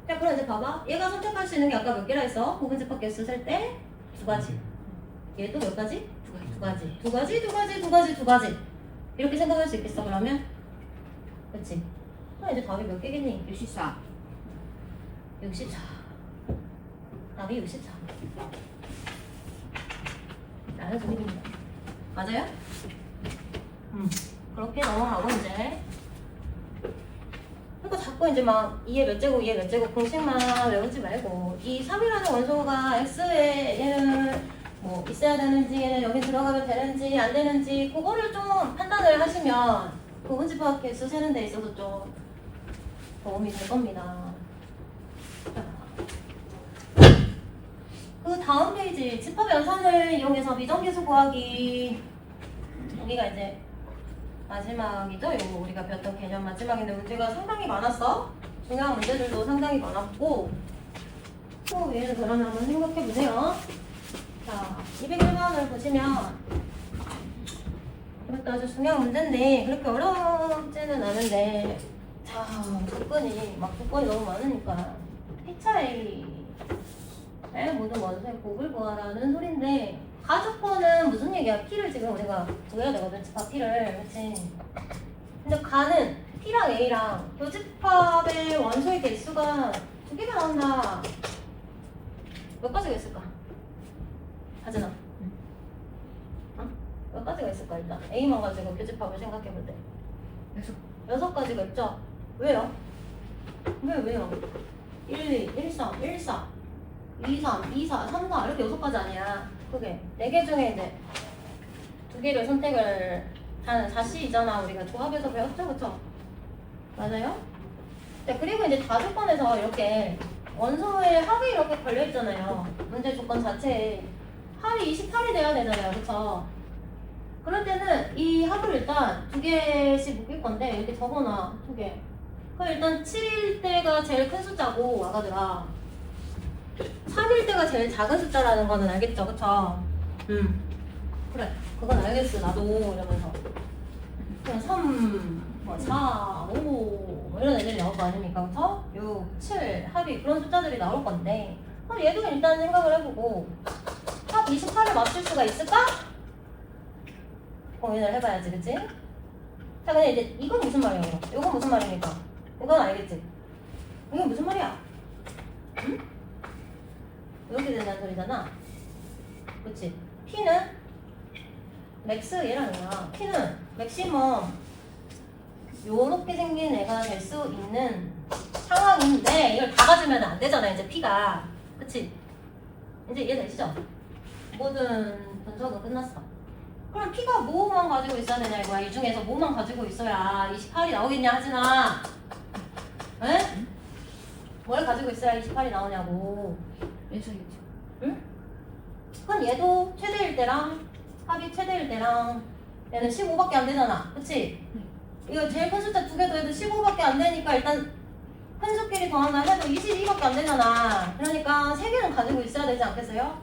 자, 그럼 이제 봐봐. 얘가 선택할 수 있는 게 아까 몇 개라 했어? 부분집합 개수 쓸 때? 두 가지. 얘도 몇 가지? 두 가지. 두 가지, 두 가지, 두 가지, 두 가지. 이렇게 생각할 수 있겠어, 그러면? 그치? 그럼 이제 답이 몇 개겠니? 64. 64. 답이 64. 라는 소리입니다. 맞아요? 그렇게 넘어가고 이제. 그러니까 자꾸 이제 막 2의 몇 제곱, 2의 몇 제곱 공식만 외우지 말고 이 3이라는 원소가 x에 얘는 뭐 있어야 되는지 얘는 여기 들어가면 되는지 안 되는지 그거를 좀 판단을 하시면 부분집합 개수 세는 데 있어서 좀 도움이 될 겁니다. 그 다음 페이지 집합 연산을 이용해서 미정계수 구하기. 여기가 이제 마지막이죠. 이거 우리가 배웠던 개념 마지막인데 문제가 상당히 많았어. 중요한 문제들도 상당히 많았고 또 얘를 그러면 한번 생각해 보세요. 자, 201번을 보시면 이것도 아주 중요한 문제인데 그렇게 어렵지는 않은데 자, 조건이 너무 많으니까 P차에 모든 원소의 곱을 구하라는 소린데 가조건은 무슨 얘기야? P를 지금 우리가 구해야 되거든. 집합 P를. 그치? 근데 가는 P랑 A랑 교집합의 원소의 개수가 두 개가 나온다. 몇 가지가 있을까? 하진아. 응? 몇 가지가 있을까 일단? A만 가지고 교집합을 생각해 볼 때. 6가지가 있죠? 왜요? 왜요? 1, 2, 1, 3, 1, 4, 2, 3, 2, 4, 3, 4 이렇게 6가지 아니야. 그게 4개 중에 이제 2개를 선택을 하는 4C이잖아. 우리가 조합에서 배웠죠? 그쵸? 맞아요? 네, 그리고 이제 다조건에서 이렇게 원소의 합이 이렇게 걸려있잖아요. 문제 조건 자체에 합이 28이 돼야 되잖아요. 그쵸? 그럴 때는 이 합을 일단 2개씩 묶일 건데 이렇게 적어놔. 2개. 그럼 일단 7일 때가 제일 큰 숫자고 아가들아 3일 때가 제일 작은 숫자라는 거는 알겠죠? 그쵸? 그래. 그건 알겠어. 나도 이러면서 그냥 3, 뭐 4, 5, 뭐 이런 애들이 나올 거 아닙니까? 그쵸? 6, 7, 합이 그런 숫자들이 나올 건데 그럼 얘도 일단 생각을 해보고 합 28을 맞출 수가 있을까? 고민을 해봐야지. 그치? 자, 근데 이제 이건 무슨 말이야? 이건 무슨 말입니까? 이건 알겠지? 이건 무슨 말이야? 응? 이렇게 된다는 소리잖아. 그치? P는 맥스 얘라는 거야. P는 맥시멈 요렇게 생긴 애가 될 수 있는 상황인데 이걸 다 가지면 안 되잖아 이제 P가. 그치? 이제 이해되시죠? 모든 분석은 끝났어. 그럼 P가 뭐만 가지고 있어야 되냐 이거야. 이 중에서 뭐만 가지고 있어야 28이 나오겠냐 하진아. 에? 뭘 가지고 있어야 28이 나오냐고. 왼쪽이죠. 응? 그럼 얘도 최대일 때랑 합이 최대일 때랑 얘는 15밖에 안 되잖아. 그치? 이거 제일 큰 숫자 2개 더해도 15밖에 안 되니까 일단 큰 수끼리 더하나 해도 22밖에 안 되잖아. 그러니까 3개는 가지고 있어야 되지 않겠어요?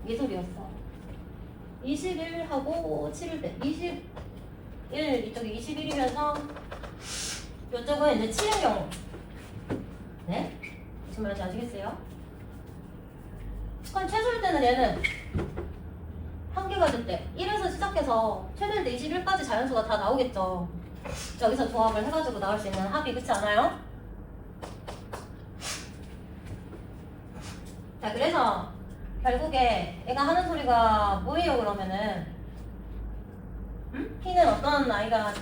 이 소리였어. 21하고 7일 때 21 이쪽이 21이면서 이쪽은 이제 7인 경우. 네? 무슨 말인지 아시겠어요? 그럼 최소일 때는 얘는 한 개 가질 때 1에서 시작해서 최대일 때 21까지 자연수가 다 나오겠죠. 여기서 조합을 해가지고 나올 수 있는 합이. 그렇지 않아요? 자, 그래서 결국에 얘가 하는 소리가 뭐예요 그러면은? P는 어떤 아이가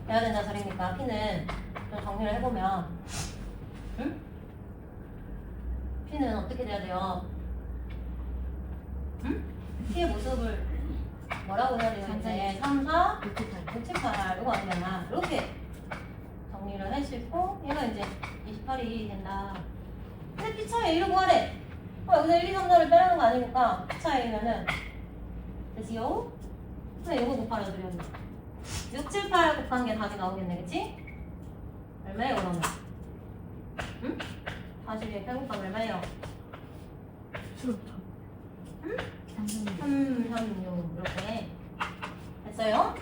돼야 된다는 소리입니까? P는 좀 정리를 해보면 P는 어떻게 돼야 돼요? P의 모습을 뭐라고 해야 돼요? 이제 3, 4, 6, 7, 8 이거 아니잖아. 이렇게 정리를 할 수 있고 얘가 이제 28이 된다. 근데 P차 A를 구하래. 여기서 1, 2, 3, 4를 빼라는 거 아니니까 P차 A면은 되지요? 그럼 이거 곱하려 드렸네. 6, 7, 8 곱한 게 답이 나오겠네, 그치? 얼마예요, 그러면? 응? 42에 8 곱하면 얼마예요? 수롭다. 응? 3, 3, 3, 6 이렇게 됐어요?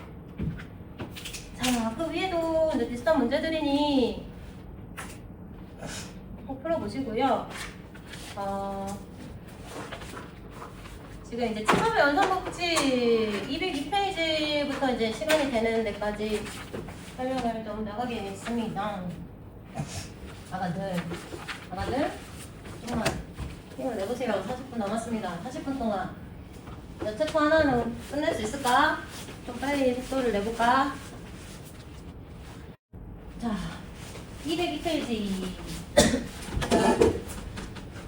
자, 그 위에도 이제 비슷한 문제들이니 꼭 풀어보시고요. 지금 이제 친합의 연산법칙 202페이지부터 이제 시간이 되는 데까지 설명을 좀 나가겠습니다. 아가들, 조금만 힘을 내보세요. 40분 남았습니다. 40분 동안 몇 챕터 하나는 끝낼 수 있을까? 좀 빨리 속도를 내볼까? 자, 202페이지.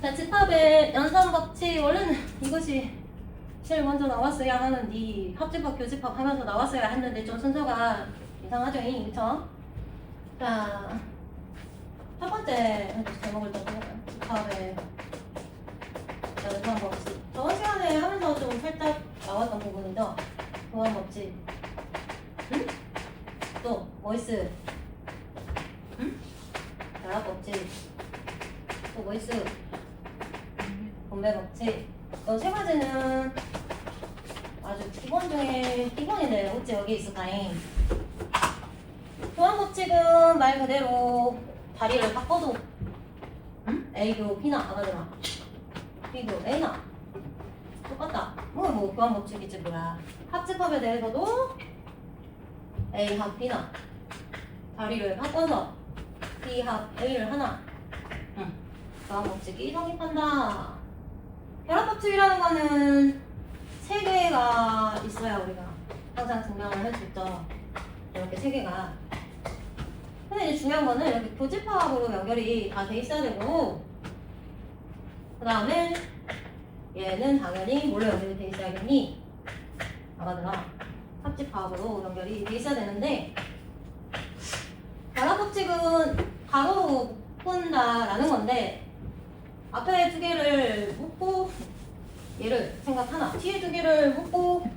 자, 집합의 연산법칙. 원래는 이것이 제일 먼저 나왔어야 하는데 합집합, 교집합 하면서 나왔어야 했는데 좀 순서가 이상하죠? 그쵸? 자, 첫 번째 제목을 좀 해볼까요? 집합의 연산법칙. 저번 시간에 하면서 좀 살짝 나왔던 부분이죠? 교환법칙. 응? 또 모이스. 응? 결합법칙. 또 모이스. 분배법칙. 이 세 가지는 아주 기본 중에 기본이네요. 어째 여기 있을까잉? 교환법칙은 말 그대로 다리를 바꿔도 응? A교 B나 아가들아 B교 A나 똑같다. 뭐 교환법칙이지 뭐야. 합집합에 대해서도 A 합 B나 다리를 바꿔서 B 합 A를 하나 교환법칙이 성립한다. 결합법칙이라는 거는 세 개가 있어야 우리가 항상 증명을 할 수 있죠. 이렇게 세 개가. 근데 이제 중요한 거는 이렇게 교집합으로 연결이 다 돼 있어야 되고, 그 다음에 얘는 당연히 뭘로 연결이 돼 있어야겠니? 아가들아, 합집합으로 연결이 돼 있어야 되는데, 결합법칙은 가로로 푼다라는 건데, 앞에 두 개를 묶고 얘를 생각하나, 뒤에 두 개를 묶고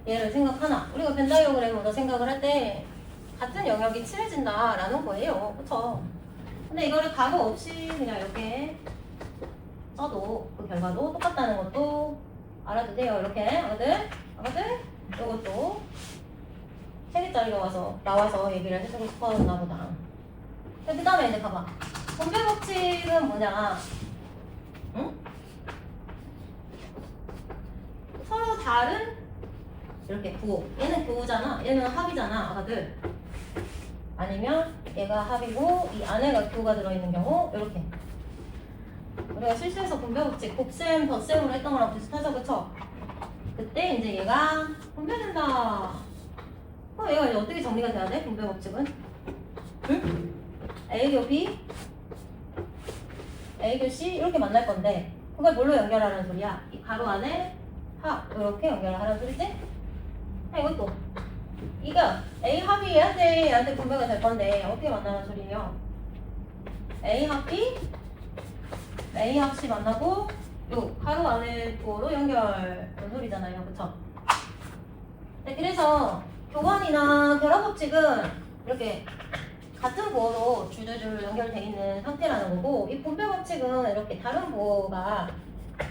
얘를 생각하나. 우리가 벤 다이어그램으로 생각을 할 때 같은 영역이 칠해진다라는 거예요. 그쵸? 근데 이거를 가로 없이 그냥 이렇게 써도 그 결과도 똑같다는 것도 알아두세요. 이렇게 아가들 이것도 세 개짜리가 나와서 얘기를 해주고 싶었나 보다. 그 다음에 이제 봐봐. 분배법칙은 뭐냐? 응? 서로 다른 이렇게 구호. 얘는 교우잖아. 얘는 합이잖아. 아가들. 아니면 얘가 합이고 이 안에가 교우가 들어있는 경우 이렇게. 우리가 실수해서 분배법칙 곱셈, 덧셈으로 했던 거랑 비슷하죠, 그쵸? 그때 이제 얘가 분배된다. 얘가 이제 어떻게 정리가 돼야 돼? 분배법칙은? 응? A교 B, A교 C 이렇게 만날 건데 그걸 뭘로 연결하라는 소리야? 이 가로 안에 합 이렇게 연결하라는 소리지? 이것도 이거 A 합이 얘한테 분배가 될 건데 어떻게 만나는 소리예요? A 합 B, A 합 C 만나고 요 가로 안에 구호로 연결하는 소리잖아요, 그쵸? 네, 그래서 교환이나 결합법칙은 이렇게 같은 부호로 줄줄줄 연결되어 있는 상태라는 거고, 이 분배법칙은 이렇게 다른 부호가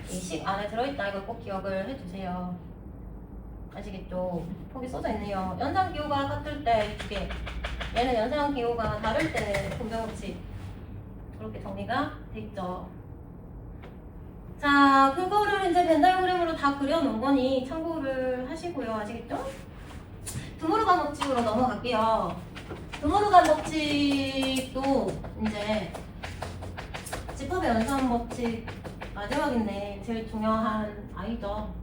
이 식 안에 들어있다. 이걸 꼭 기억을 해주세요. 아시겠죠? 거기 써져 있네요. 연산기호가 같을 때 두 개, 얘는 연산기호가 다를 때 분배법칙 그렇게 정리가 돼 있죠. 자, 그거를 이제 벤 다이어그램으로 다 그려놓은 거니 참고를 하시고요. 아시겠죠? 드모르간 법칙으로 넘어갈게요. 드모르간 법칙도 이제 집합의 연산 법칙 마지막인데 제일 중요한 아이죠.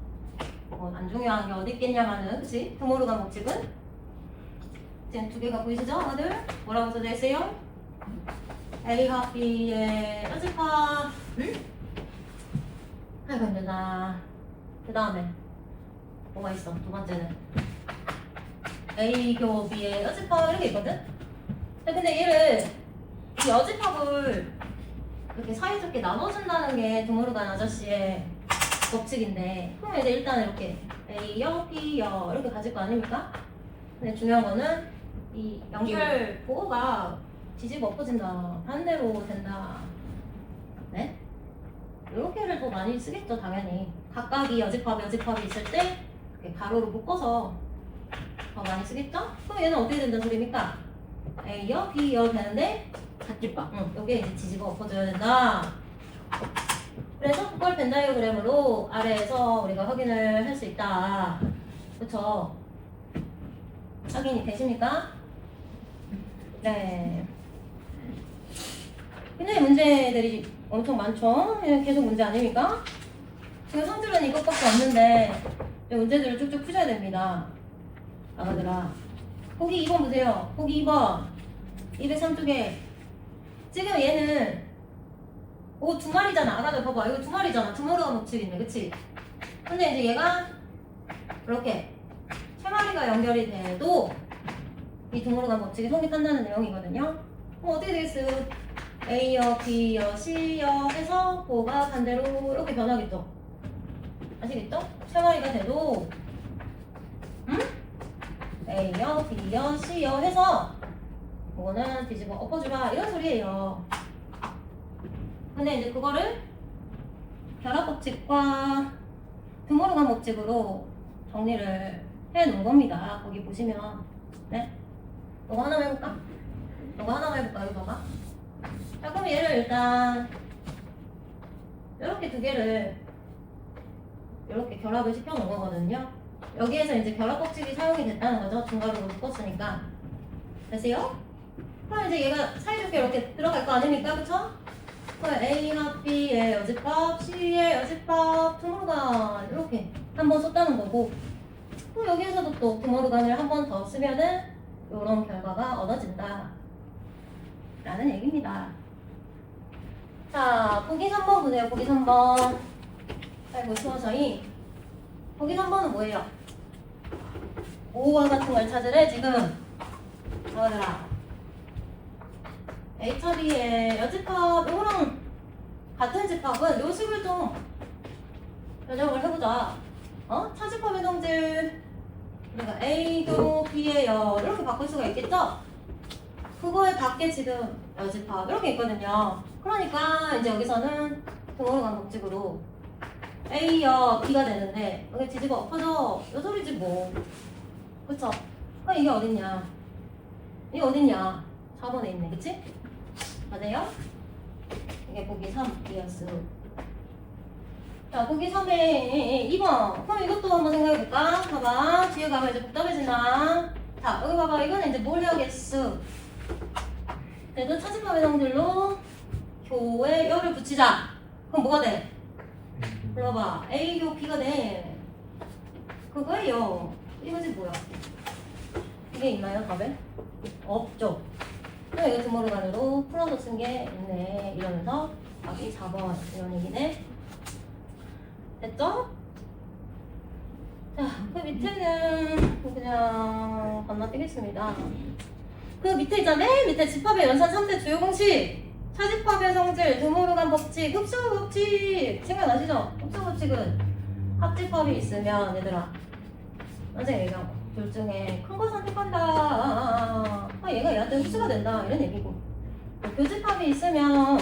안 중요한 게 어디 있겠냐마는, 그치? 드모르간 법칙은 지금 두 개가 보이시죠? 아들 뭐라고 써져 있어요? A 합 B의 연집합. 아이고 힘들다. 그 다음에 뭐가 있어? 두 번째는 A교 B의 여집합 이렇게 있거든? 근데 얘를 이 여집합을 이렇게 사이좋게 나눠준다는 게 드모르간 아저씨의 법칙인데, 그럼 이제 일단 이렇게 A여, B여 이렇게 가질 거 아닙니까? 근데 중요한 거는 이 연결 보호가 뒤집어 엎어진다, 반대로 된다. 네? 이렇게를 더 많이 쓰겠죠, 당연히. 각각이 여집합이 있을 때 이렇게 가로로 묶어서 더 많이 쓰겠죠? 그럼 얘는 어떻게 된다는 소리입니까? A여, B여 되는데 갓집밥. 여기에 이제 뒤집어 엎어줘야 된다. 그래서 그걸 벤 다이어그램으로 아래에서 우리가 확인을 할 수 있다. 그쵸? 확인이 되십니까? 네. 굉장히 문제들이 엄청 많죠? 계속 문제 아닙니까? 지금 성질은 이것밖에 없는데 문제들을 쭉쭉 푸셔야 됩니다. 아가들아. 보기 2번 보세요. 보기 2번. 203쪽에 지금 얘는 두 마리잖아. 아가들 봐봐. 이거 두 마리잖아. 드모르간 법칙인데, 그치? 근데 이제 얘가 이렇게 세 마리가 연결이 돼도 이 드모르간 법칙이 성립한다는 내용이거든요. 그럼 어떻게 되겠어요? A여, B여, C여 해서 보가 반대로 이렇게 변하겠죠? 아시겠죠? 세 마리가 돼도 A여, B여, C여 해서 그거는 뒤집어 엎어주라 이런 소리예요. 근데 이제 그거를 결합 법칙과 드모르간 법칙으로 정리를 해 놓은 겁니다. 거기 보시면. 네? 너가 하나만 해볼까? 너가 하나만 해볼까? 이거 봐봐. 자, 그럼 얘를 일단 이렇게 두 개를 이렇게 결합을 시켜 놓은 거거든요. 여기에서 이제 결합 법칙이 사용이 됐다는 거죠. 중괄호로 묶었으니까. 되세요? 그럼 이제 얘가 사이좋게 이렇게 들어갈 거 아닙니까? 그쵸? 그럼 A와 B의 여집합, C의 여집합, 드모르간 이렇게 한 번 썼다는 거고, 또 여기에서도 또 드모르간을 한 번 더 쓰면은 이런 결과가 얻어진다 라는 얘기입니다. 자, 보기 3번 보세요. 보기 3번. 아이고, 수어서이. 보기 3번은 뭐예요? 5와 같은 걸 찾으래, 지금. 나와들아. A차 B의 여집합, 이거랑 같은 집합은 요 식을 좀 변형을 해보자. 차집합의 성질. 우리가 A도 B의 여, 이렇게 바꿀 수가 있겠죠? 그거에 밖에 지금 여집합, 이렇게 있거든요. 그러니까 이제 여기서는 드모르간 법칙으로 A여 B가 되는데, 여기 뒤집어 엎어져. 요 소리지 뭐. 그쵸? 그럼 이게 어딨냐? 이게 어딨냐? 4번에 있네, 그치? 맞아요? 이게 보기 3이었어. 자, 보기 3에 2번. 그럼 이것도 한번 생각해볼까? 봐봐. 뒤에 가면 이제 복잡해진다. 자, 여기 봐봐. 이거는 이제 뭘 해야겠어? 그래도 차집합의 성질로 교에 열을 붙이자. 그럼 뭐가 돼? 불러봐. A교 B가 돼. 그거예요. 이거지 뭐야? 이게 있나요, 답에? 없죠. 그럼 이거 드모르간으로 풀어서 쓴 게 있네. 이러면서 답이 4번 이런 얘기네. 됐죠? 자, 그 밑에는 그냥 건너뛰겠습니다. 그 밑에 있잖아. 맨 밑에 집합의 연산 3대 주요 공식. 차집합의 성질, 드모르간 법칙, 흡수 법칙. 생각나시죠? 흡수 법칙은 합집합이 있으면 얘들아, 선생님 얘기한 거. 둘 중에 큰 거 선택한다. 얘가 얘한테 흡수가 된다. 이런 얘기고. 교집합이 있으면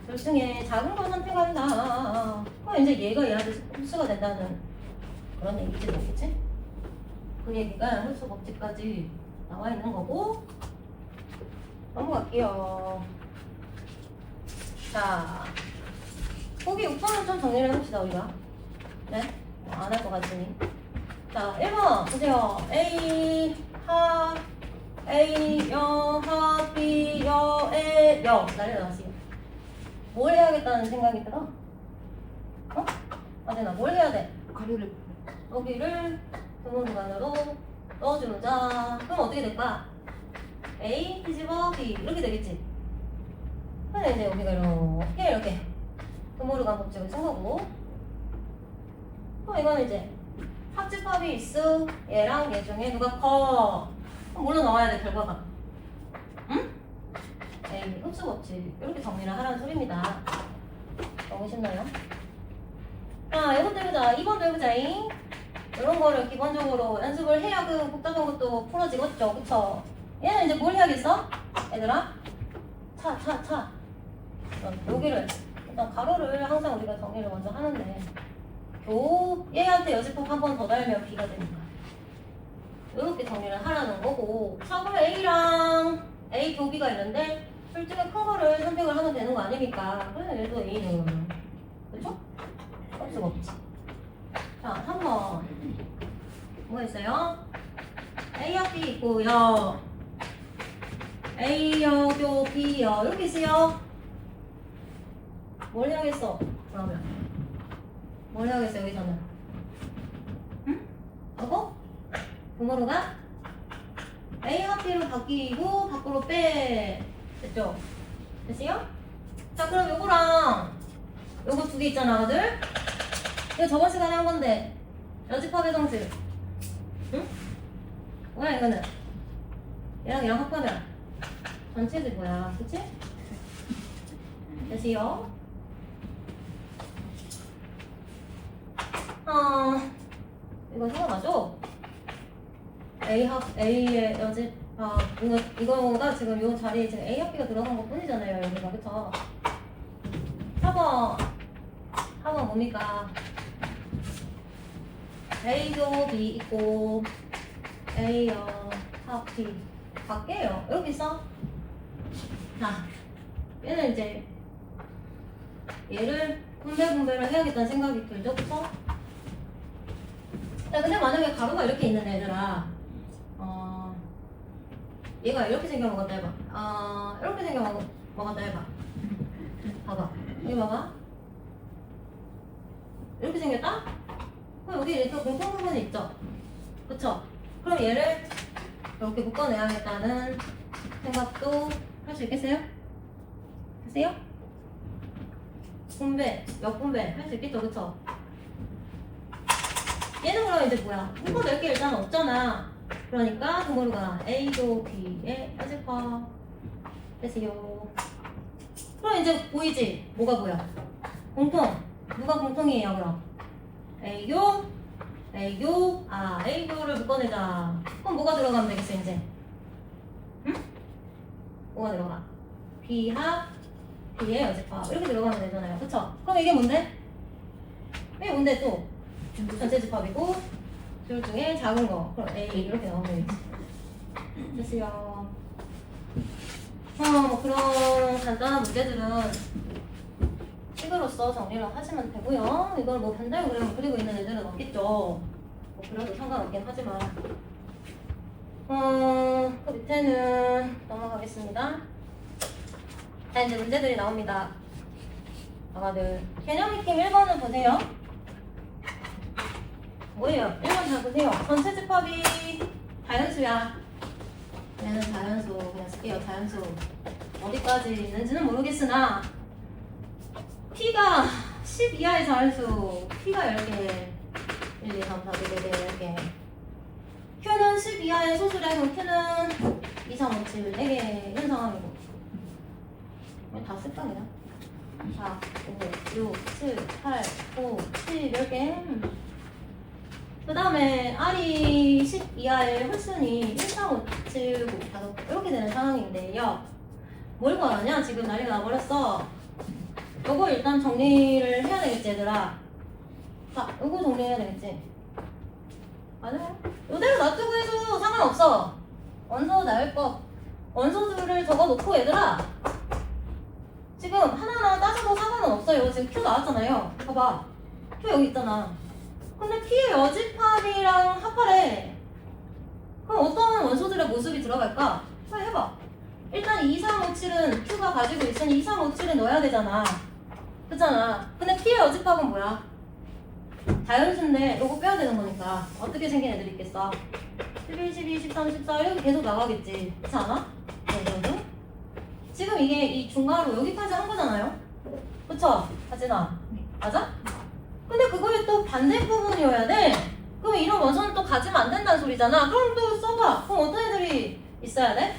둘 중에 작은 거 선택한다. 이제 얘가 얘한테 흡수가 된다는 그런 얘기지 뭐겠지? 그 얘기가 흡수 법칙까지 나와 있는 거고. 넘어갈게요. 자, 보기 6번은 좀 정리를 해봅시다, 우리가. 네? 안 할 것 같으니. 자, 1번 보세요. A, 하, A, 여, 하, B, 여, 에, 여. 난리 났어요. 뭘 해야겠다는 생각이 들어? 아재나, 뭘 해야 돼? 가루를 여기를 드모르간으로 넣어주자. 그럼 어떻게 될까? A 뒤집어 B 이렇게 되겠지? 근데 이제 우리가 이렇게 드모르간 법칙을 쓴 거고, 이거는 이제 합집합이 있어. 얘랑 얘 중에 누가 커? 그럼 뭘로 나와야 돼, 결과가? 응? A 흡수가 없지. 이렇게 정리를 하라는 소리입니다. 너무 쉽나요? 자, 이것도 해보자. 2번도 해보자잉. 이런 거를 기본적으로 연습을 해야 그 복잡한 것도 풀어지겠죠. 그쵸? 얘는 이제 뭘 해야겠어? 얘들아? 차. 여기를, 일단 가로를 항상 우리가 정리를 먼저 하는데, 얘한테 여집합 한 번 더 달면 B가 됩니다. 이렇게 정리를 하라는 거고. 자, 그럼 A랑 A 교비가 있는데, 둘 중에 큰 거를 선택을 하면 되는 거 아닙니까? 그래서 얘도 A는. 그쵸? 할 수가 없지. 자, 3번. 뭐가 있어요? A여 B 있고요. A여 교 B여. 이렇게 있어요. 뭘 해야겠어? 그러면. 뭘 해야겠어, 여기서는? 응? 하고? 분모로 가? A와 B로 바뀌고, 밖으로 빼. 됐죠? 됐어요? 자, 그럼 요거랑 요거 두 개 있잖아, 아들? 이거 저번 시간에 한 건데 여집합의 성질. 응? 뭐야 이거는? 얘랑 합하면 전체지 뭐야, 그치? 됐어요? 이거 생각나죠? A의 여집합 이거가 지금 요 자리에 지금 A 합비가 들어간 것 뿐이잖아요, 여기가. 그쵸? 4번 뭡니까? A도 B 있고 A요 합 B 밖에요. 여기 있어. 자, 얘는 이제 얘를 분배를 해야겠다는 생각이 들죠? 그쵸? 자, 근데 만약에 가로가 이렇게 있는 애들아, 얘가 이렇게 생겨먹었다 해봐. 이렇게 생겨먹었다 해봐. 봐봐. 여기 봐봐. 이렇게 생겼다? 그럼 여기 이렇게 공통 부분이 있죠? 그쵸? 그럼 얘를 이렇게 묶어내야겠다는 생각도 할 수 있겠어요? 됐어요? 역분배 할 수 있겠죠? 그쵸? 얘는 그럼 이제 뭐야? 이거 낼 게 일단 없잖아. 그러니까 그거가 A도 B의 여집합. 됐어요. 그럼 이제 보이지? 뭐가 보여? 공통. 누가 공통이에요, 그럼? A교를 묶어내자. 그럼 뭐가 들어가면 되겠어, 이제? 응? 뭐가 들어가? B합, B의 여집합. 이렇게 들어가면 되잖아요. 그쵸? 그럼 이게 뭔데? 이게 뭔데 또? 전체 집합이고, 둘 중에 작은 거. 그럼 A 이렇게 나오면 되겠지. 됐어요. 뭐 그런 간단한 문제들은 식으로서 정리를 하시면 되고요. 이걸 뭐 변달그램을 그리고 있는 애들은 없겠죠. 뭐 그래도 상관없긴 하지만. 그 밑에는 넘어가겠습니다. 자, 이제 문제들이 나옵니다. 아가들 개념 익힘 1번을 보세요. 뭐예요? 1번 잘 보세요. 전체 집합이 자연수야. 얘는 자연수 그냥 쓸게요. 자연수 어디까지 있는지는 모르겠으나 P가 10 이하의 자연수, P가 10개 1, 2, 3, 4, 5, 6, 7, 10개 Q는 10 이하의 소수래. 그럼 Q는 2, 3, 5, 7, 4개 이런 상황이고 다 쓸까 그냥? 4, 5, 6, 7, 8, 9, 10, 10개 그 다음에 R이 10 이하의 홀수니 1, 3, 5, 7, 9, 5 이렇게 되는 상황인데요. 뭘 구하냐? 지금 난리가 나버렸어. 요거 일단 정리를 해야 되겠지, 얘들아. 자, 요거 정리해야 되겠지. 맞아요? 요대로 놔두고 해도 상관없어. 원소 나열법. 원소들을 적어놓고, 얘들아. 지금 하나하나 따져도 상관은 없어요. 지금 Q 나왔잖아요. 봐봐. Q 여기 있잖아. 근데 P의 여집합이랑 합하래. 그럼 어떤 원소들의 모습이 들어갈까? 빨리 해봐. 일단 2, 3, 5, 7은 Q가 가지고 있으니 2, 3, 5, 7은 넣어야 되잖아. 그렇잖아. 근데 P의 여집합은 뭐야? 자연수인데 요거 빼야 되는 거니까 어떻게 생긴 애들이 있겠어? 11, 12, 13, 14 이렇게 계속 나가겠지. 그렇지 않아? 네. 지금 이게 이 중괄호 여기까지 한 거잖아요? 그쵸? 하진아? 맞아? 근데 그거에 또 반대 부분이어야 돼? 그럼 이런 원소는 또 가지면 안 된다는 소리잖아. 그럼 또 써봐. 그럼 어떤 애들이 있어야 돼?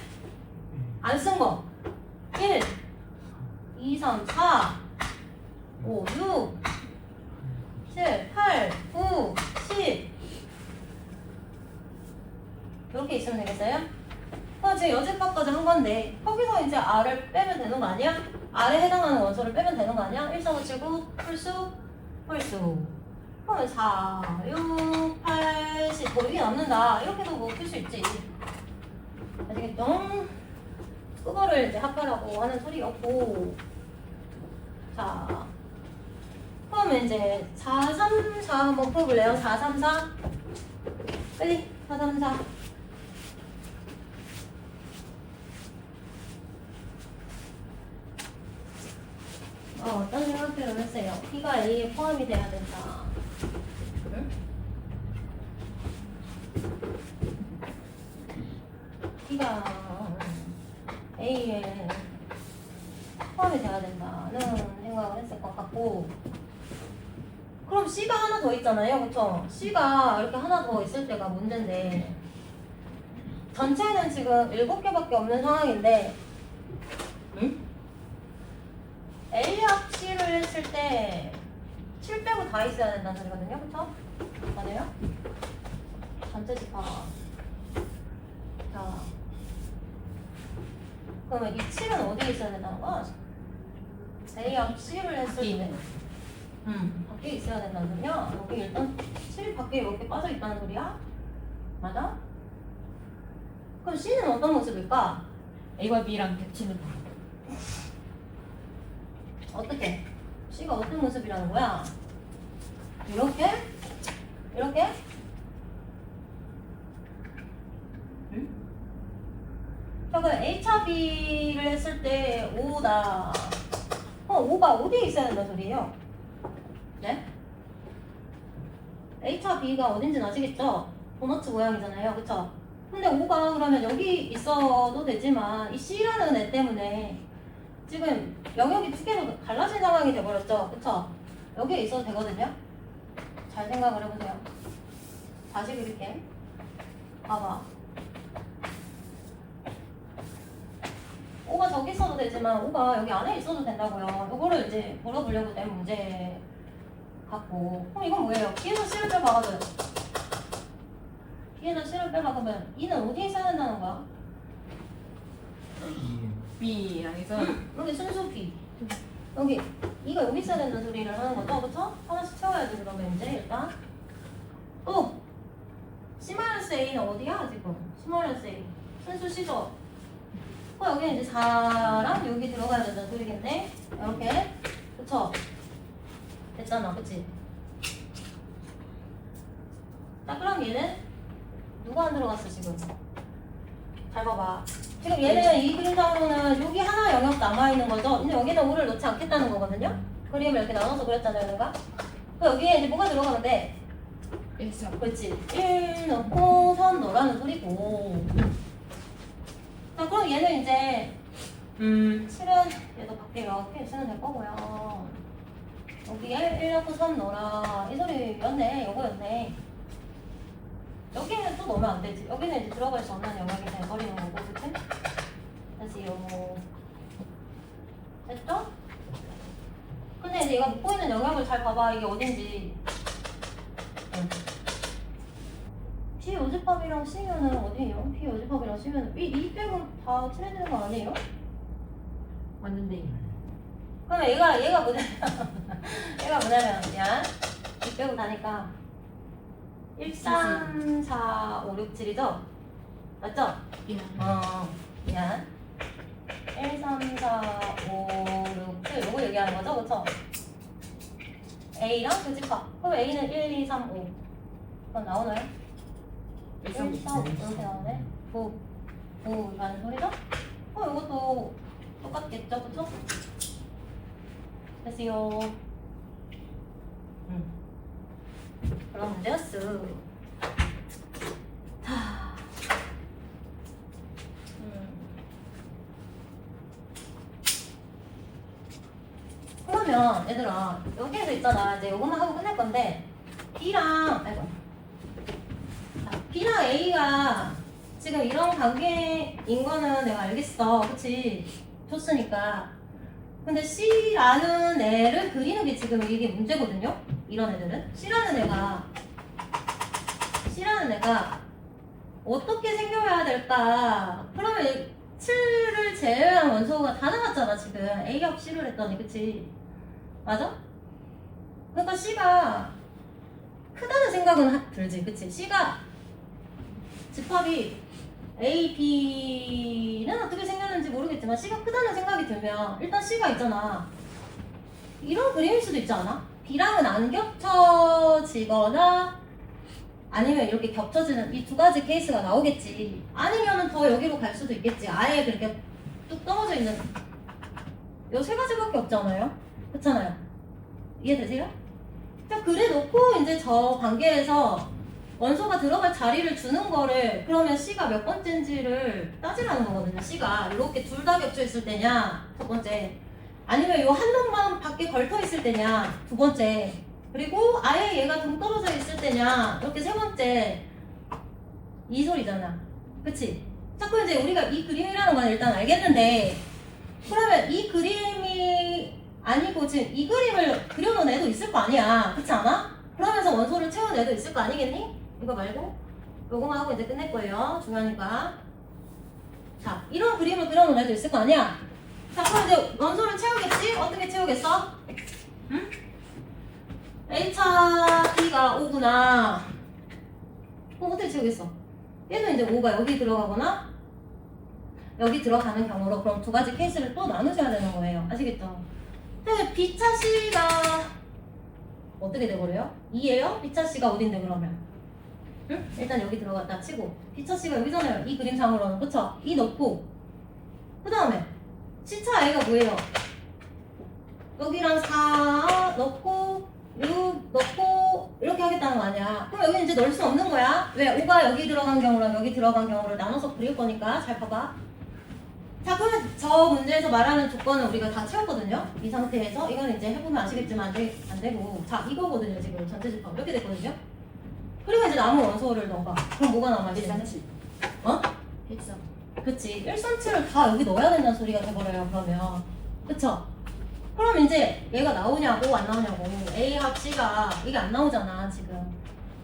안 쓴 거. 1, 2, 3, 4, 5, 6, 7, 8, 9, 10 이렇게 있으면 되겠어요? 지금 여집합까지 한 건데 거기서 이제 R을 빼면 되는 거 아니야? R에 해당하는 원소를 빼면 되는 거 아니야? 1, 4, 5, 7, 9 홀수 그러면 4, 6, 8, 10 뭐 이게 남는다 이렇게도 뭐 풀 수 있지. 아시겠죠? 그거를 이제 합하라고 하는 소리였고, 자 그러면 이제 4, 3, 4 한번 풀어볼래요? 4, 3, 4 빨리 4, 3, 4 어떤 생각표를 했어요? P가 A에 포함이 돼야 된다. 응? P가 A에 포함이 돼야 된다는 생각을 했을 것 같고, 그럼 C가 하나 더 있잖아요, 그쵸? C가 이렇게 하나 더 있을 때가 문제인데 전체는 지금 7개밖에 없는 상황인데, 응? A합 C를 했을 때 7 빼고 다 있어야 된다는 소리거든요, 그쵸? 맞아요? 전체 집합. 자, 그러면 이 7은 어디에 있어야 된다는 거야? A합 C를 했을 때 밖에 있어야 된다는 소리야? 여기 일단 7 밖에 몇 개 빠져 있다는 소리야? 맞아? 그럼 C는 어떤 모습일까? A와 B랑 겹치는 거. 어떻게? C가 어떤 모습이라는 거야? 이렇게? 이렇게? 응? 자, 그럼 A차 B를 했을 때 5다. 5가 어디에 있어야 된다는 소리예요? 네? A차 B가 어딘지는 아시겠죠? 도너츠 모양이잖아요, 그쵸? 근데 5가 그러면 여기 있어도 되지만 이 C라는 애 때문에 지금 영역이 두 개로 갈라진 상황이 돼버렸죠, 그쵸? 여기에 있어도 되거든요? 잘 생각을 해보세요. 다시 그릴게. 봐봐. 5가 저기 있어도 되지만 5가 여기 안에 있어도 된다고요. 이거를 이제 물어보려고 낸 문제 같고. 그럼 이건 뭐예요? B에서 C를 빼박아줘요. B에서 C를 빼박으면 E는 어디에 있어야 된다는 거야? B랑 해서 여기 순수 B. 여기 E가 여기 있어야 된다는 소리를 하는 거죠, 그쵸? 하나씩 채워야지 그러면 이제 일단. 또 C-A는 어디야 지금? C-A 순수 C죠? 여기 이제 4랑 여기 들어가야 된다는 소리겠네. 이렇게 그쵸? 됐잖아, 그치? 자, 그럼 얘는 누가 안 들어갔어 지금? 잘 봐봐. 지금 얘는 이 그림상으로는 여기 하나 영역 남아있는 거죠? 근데 여기는 5를 넣지 않겠다는 거거든요? 그림을 이렇게 나눠서 그렸잖아요, 내가? 그럼 여기에 이제 뭐가 들어가면 돼? 1, 3. 그렇지. 1 넣고 3 넣으라는 소리고. 자, 그럼 얘는 이제 7은 얘도 밖에 이렇게 있으면 될 거고요. 여기에 1 넣고 3 넣어라. 이 소리였네. 이거였네. 여기는 또 넣으면 안 되지. 여기는 이제 들어갈 수 없는 영역이 돼버리는 거고, 그치? 됐어요. 됐죠? 근데 이제 얘가 묻고 있는 영역을 잘 봐봐. 이게 어딘지. P 요집합이랑 C면은 어디에요? P 요집합이랑 C면은 이 빼고 다 칠해지는 거 아니에요? 맞는데. 그러면 얘가 뭐냐면 얘가 뭐냐면 그냥 이 빼고 다니까 1, 3, 4, 5, 6, 7이죠? 맞죠? 미안 1, 3, 4, 5, 6, 7 요거 얘기하는 거죠? 그쵸? A랑 교집합. 그럼 A는 1, 2, 3, 5 그럼 나오나요? 1, 4, 5 이렇게 나오네. 9라는 소리죠? 이것도 똑같겠죠? 그쵸? 됐어요. 그럼 문제였어. 자. 그러면 얘들아 여기에서 있잖아. 이제 요것만 하고 끝낼 건데 B랑 B랑 A가 지금 이런 관계인 거는 내가 알겠어. 그치? 줬으니까. 근데 C라는 애를 그리는 게 지금 이게 문제거든요. 이런 애들은 C라는 애가 어떻게 생겨야 될까? 그러면 7을 제외한 원소가 다 나왔잖아 지금. A합 C를 했더니 그치? 맞아? 그러니까 C가 크다는 생각은 들지 그치? C가 집합이 A, B는 어떻게 생겼는지 모르겠지만 C가 크다는 생각이 들면 일단 C가 있잖아. 이런 그림일 수도 있지 않아? B랑은 안 겹쳐지거나 아니면 이렇게 겹쳐지는 이 두 가지 케이스가 나오겠지. 아니면은 더 여기로 갈 수도 있겠지. 아예 그렇게 뚝 떨어져 있는 요 세 가지밖에 없잖아요. 그렇잖아요. 이해되세요? 자, 그래 놓고 이제 저 관계에서 원소가 들어갈 자리를 주는 거를 그러면 C가 몇 번째인지를 따지라는 거거든요. C가 이렇게 둘 다 겹쳐 있을 때냐 첫 번째, 아니면 요 한 놈만 밖에 걸터 있을 때냐 두 번째, 그리고 아예 얘가 등 떨어져 있을 때냐 이렇게 세 번째. 이 소리잖아. 그치? 자꾸 이제 우리가 이 그림이라는 건 일단 알겠는데 그러면 이 그림이 아니고 지금 이 그림을 그려놓은 애도 있을 거 아니야. 그렇지 않아? 그러면서 원소를 채운 애도 있을 거 아니겠니? 이거 말고 요거만 하고 이제 끝낼 거예요. 중요하니까. 자, 이런 그림을 그려놓은 애도 있을 거 아니야. 자, 그럼 이제 원소를 채우겠지? 어떻게 채우겠어? 응? A차 B가 5구나. 그럼 어떻게 채우겠어? 얘도 이제 5가 여기 들어가거나 여기 들어가는 경우로 그럼 두 가지 케이스를 또 나누셔야 되는 거예요. 아시겠죠? 근데 B차 C가 어떻게 돼버려요? 2예요? B차 C가 어딘데 그러면? 응? 일단 여기 들어갔다 치고 B차 C가 여기잖아요. 이 그림상으로는. 그쵸? 2 넣고 그 다음에 C차 A가 뭐예요? 여기랑 4 넣고 6 넣고 이렇게 하겠다는 거 아니야. 그럼 여기 이제 넣을 수 없는 거야. 왜? 5가 여기 들어간 경우랑 여기 들어간 경우를 나눠서 그릴 거니까 잘 봐봐. 자, 그러면 저 문제에서 말하는 조건은 우리가 다 채웠거든요. 이 상태에서 이건 이제 해보면 아시겠지만 안 되고, 자 이거거든요. 지금 전체 집합 이렇게 됐거든요. 그리고 이제 남은 원소를 넣어봐. 그럼 뭐가 남아지? 137. 어? 137. 그치. 137을 다 여기 넣어야 된다는 소리가 돼버려요. 그러면 그쵸? 그럼 이제 얘가 나오냐고 안 나오냐고. A 합 C가 이게 안 나오잖아 지금.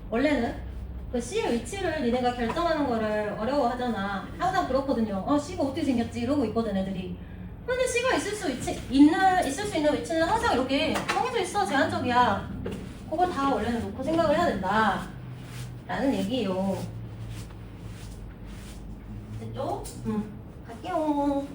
원래는 그 C의 위치를 니네가 결정하는 거를 어려워하잖아. 항상 그렇거든요. C가 어떻게 생겼지 이러고 있거든 애들이. 근데 C가 있을 수 있는 위치는 항상 이렇게 정해져 있어. 제한적이야. 그걸 다 원래는 놓고 생각을 해야 된다 라는 얘기예요. 됐죠? 갈게요.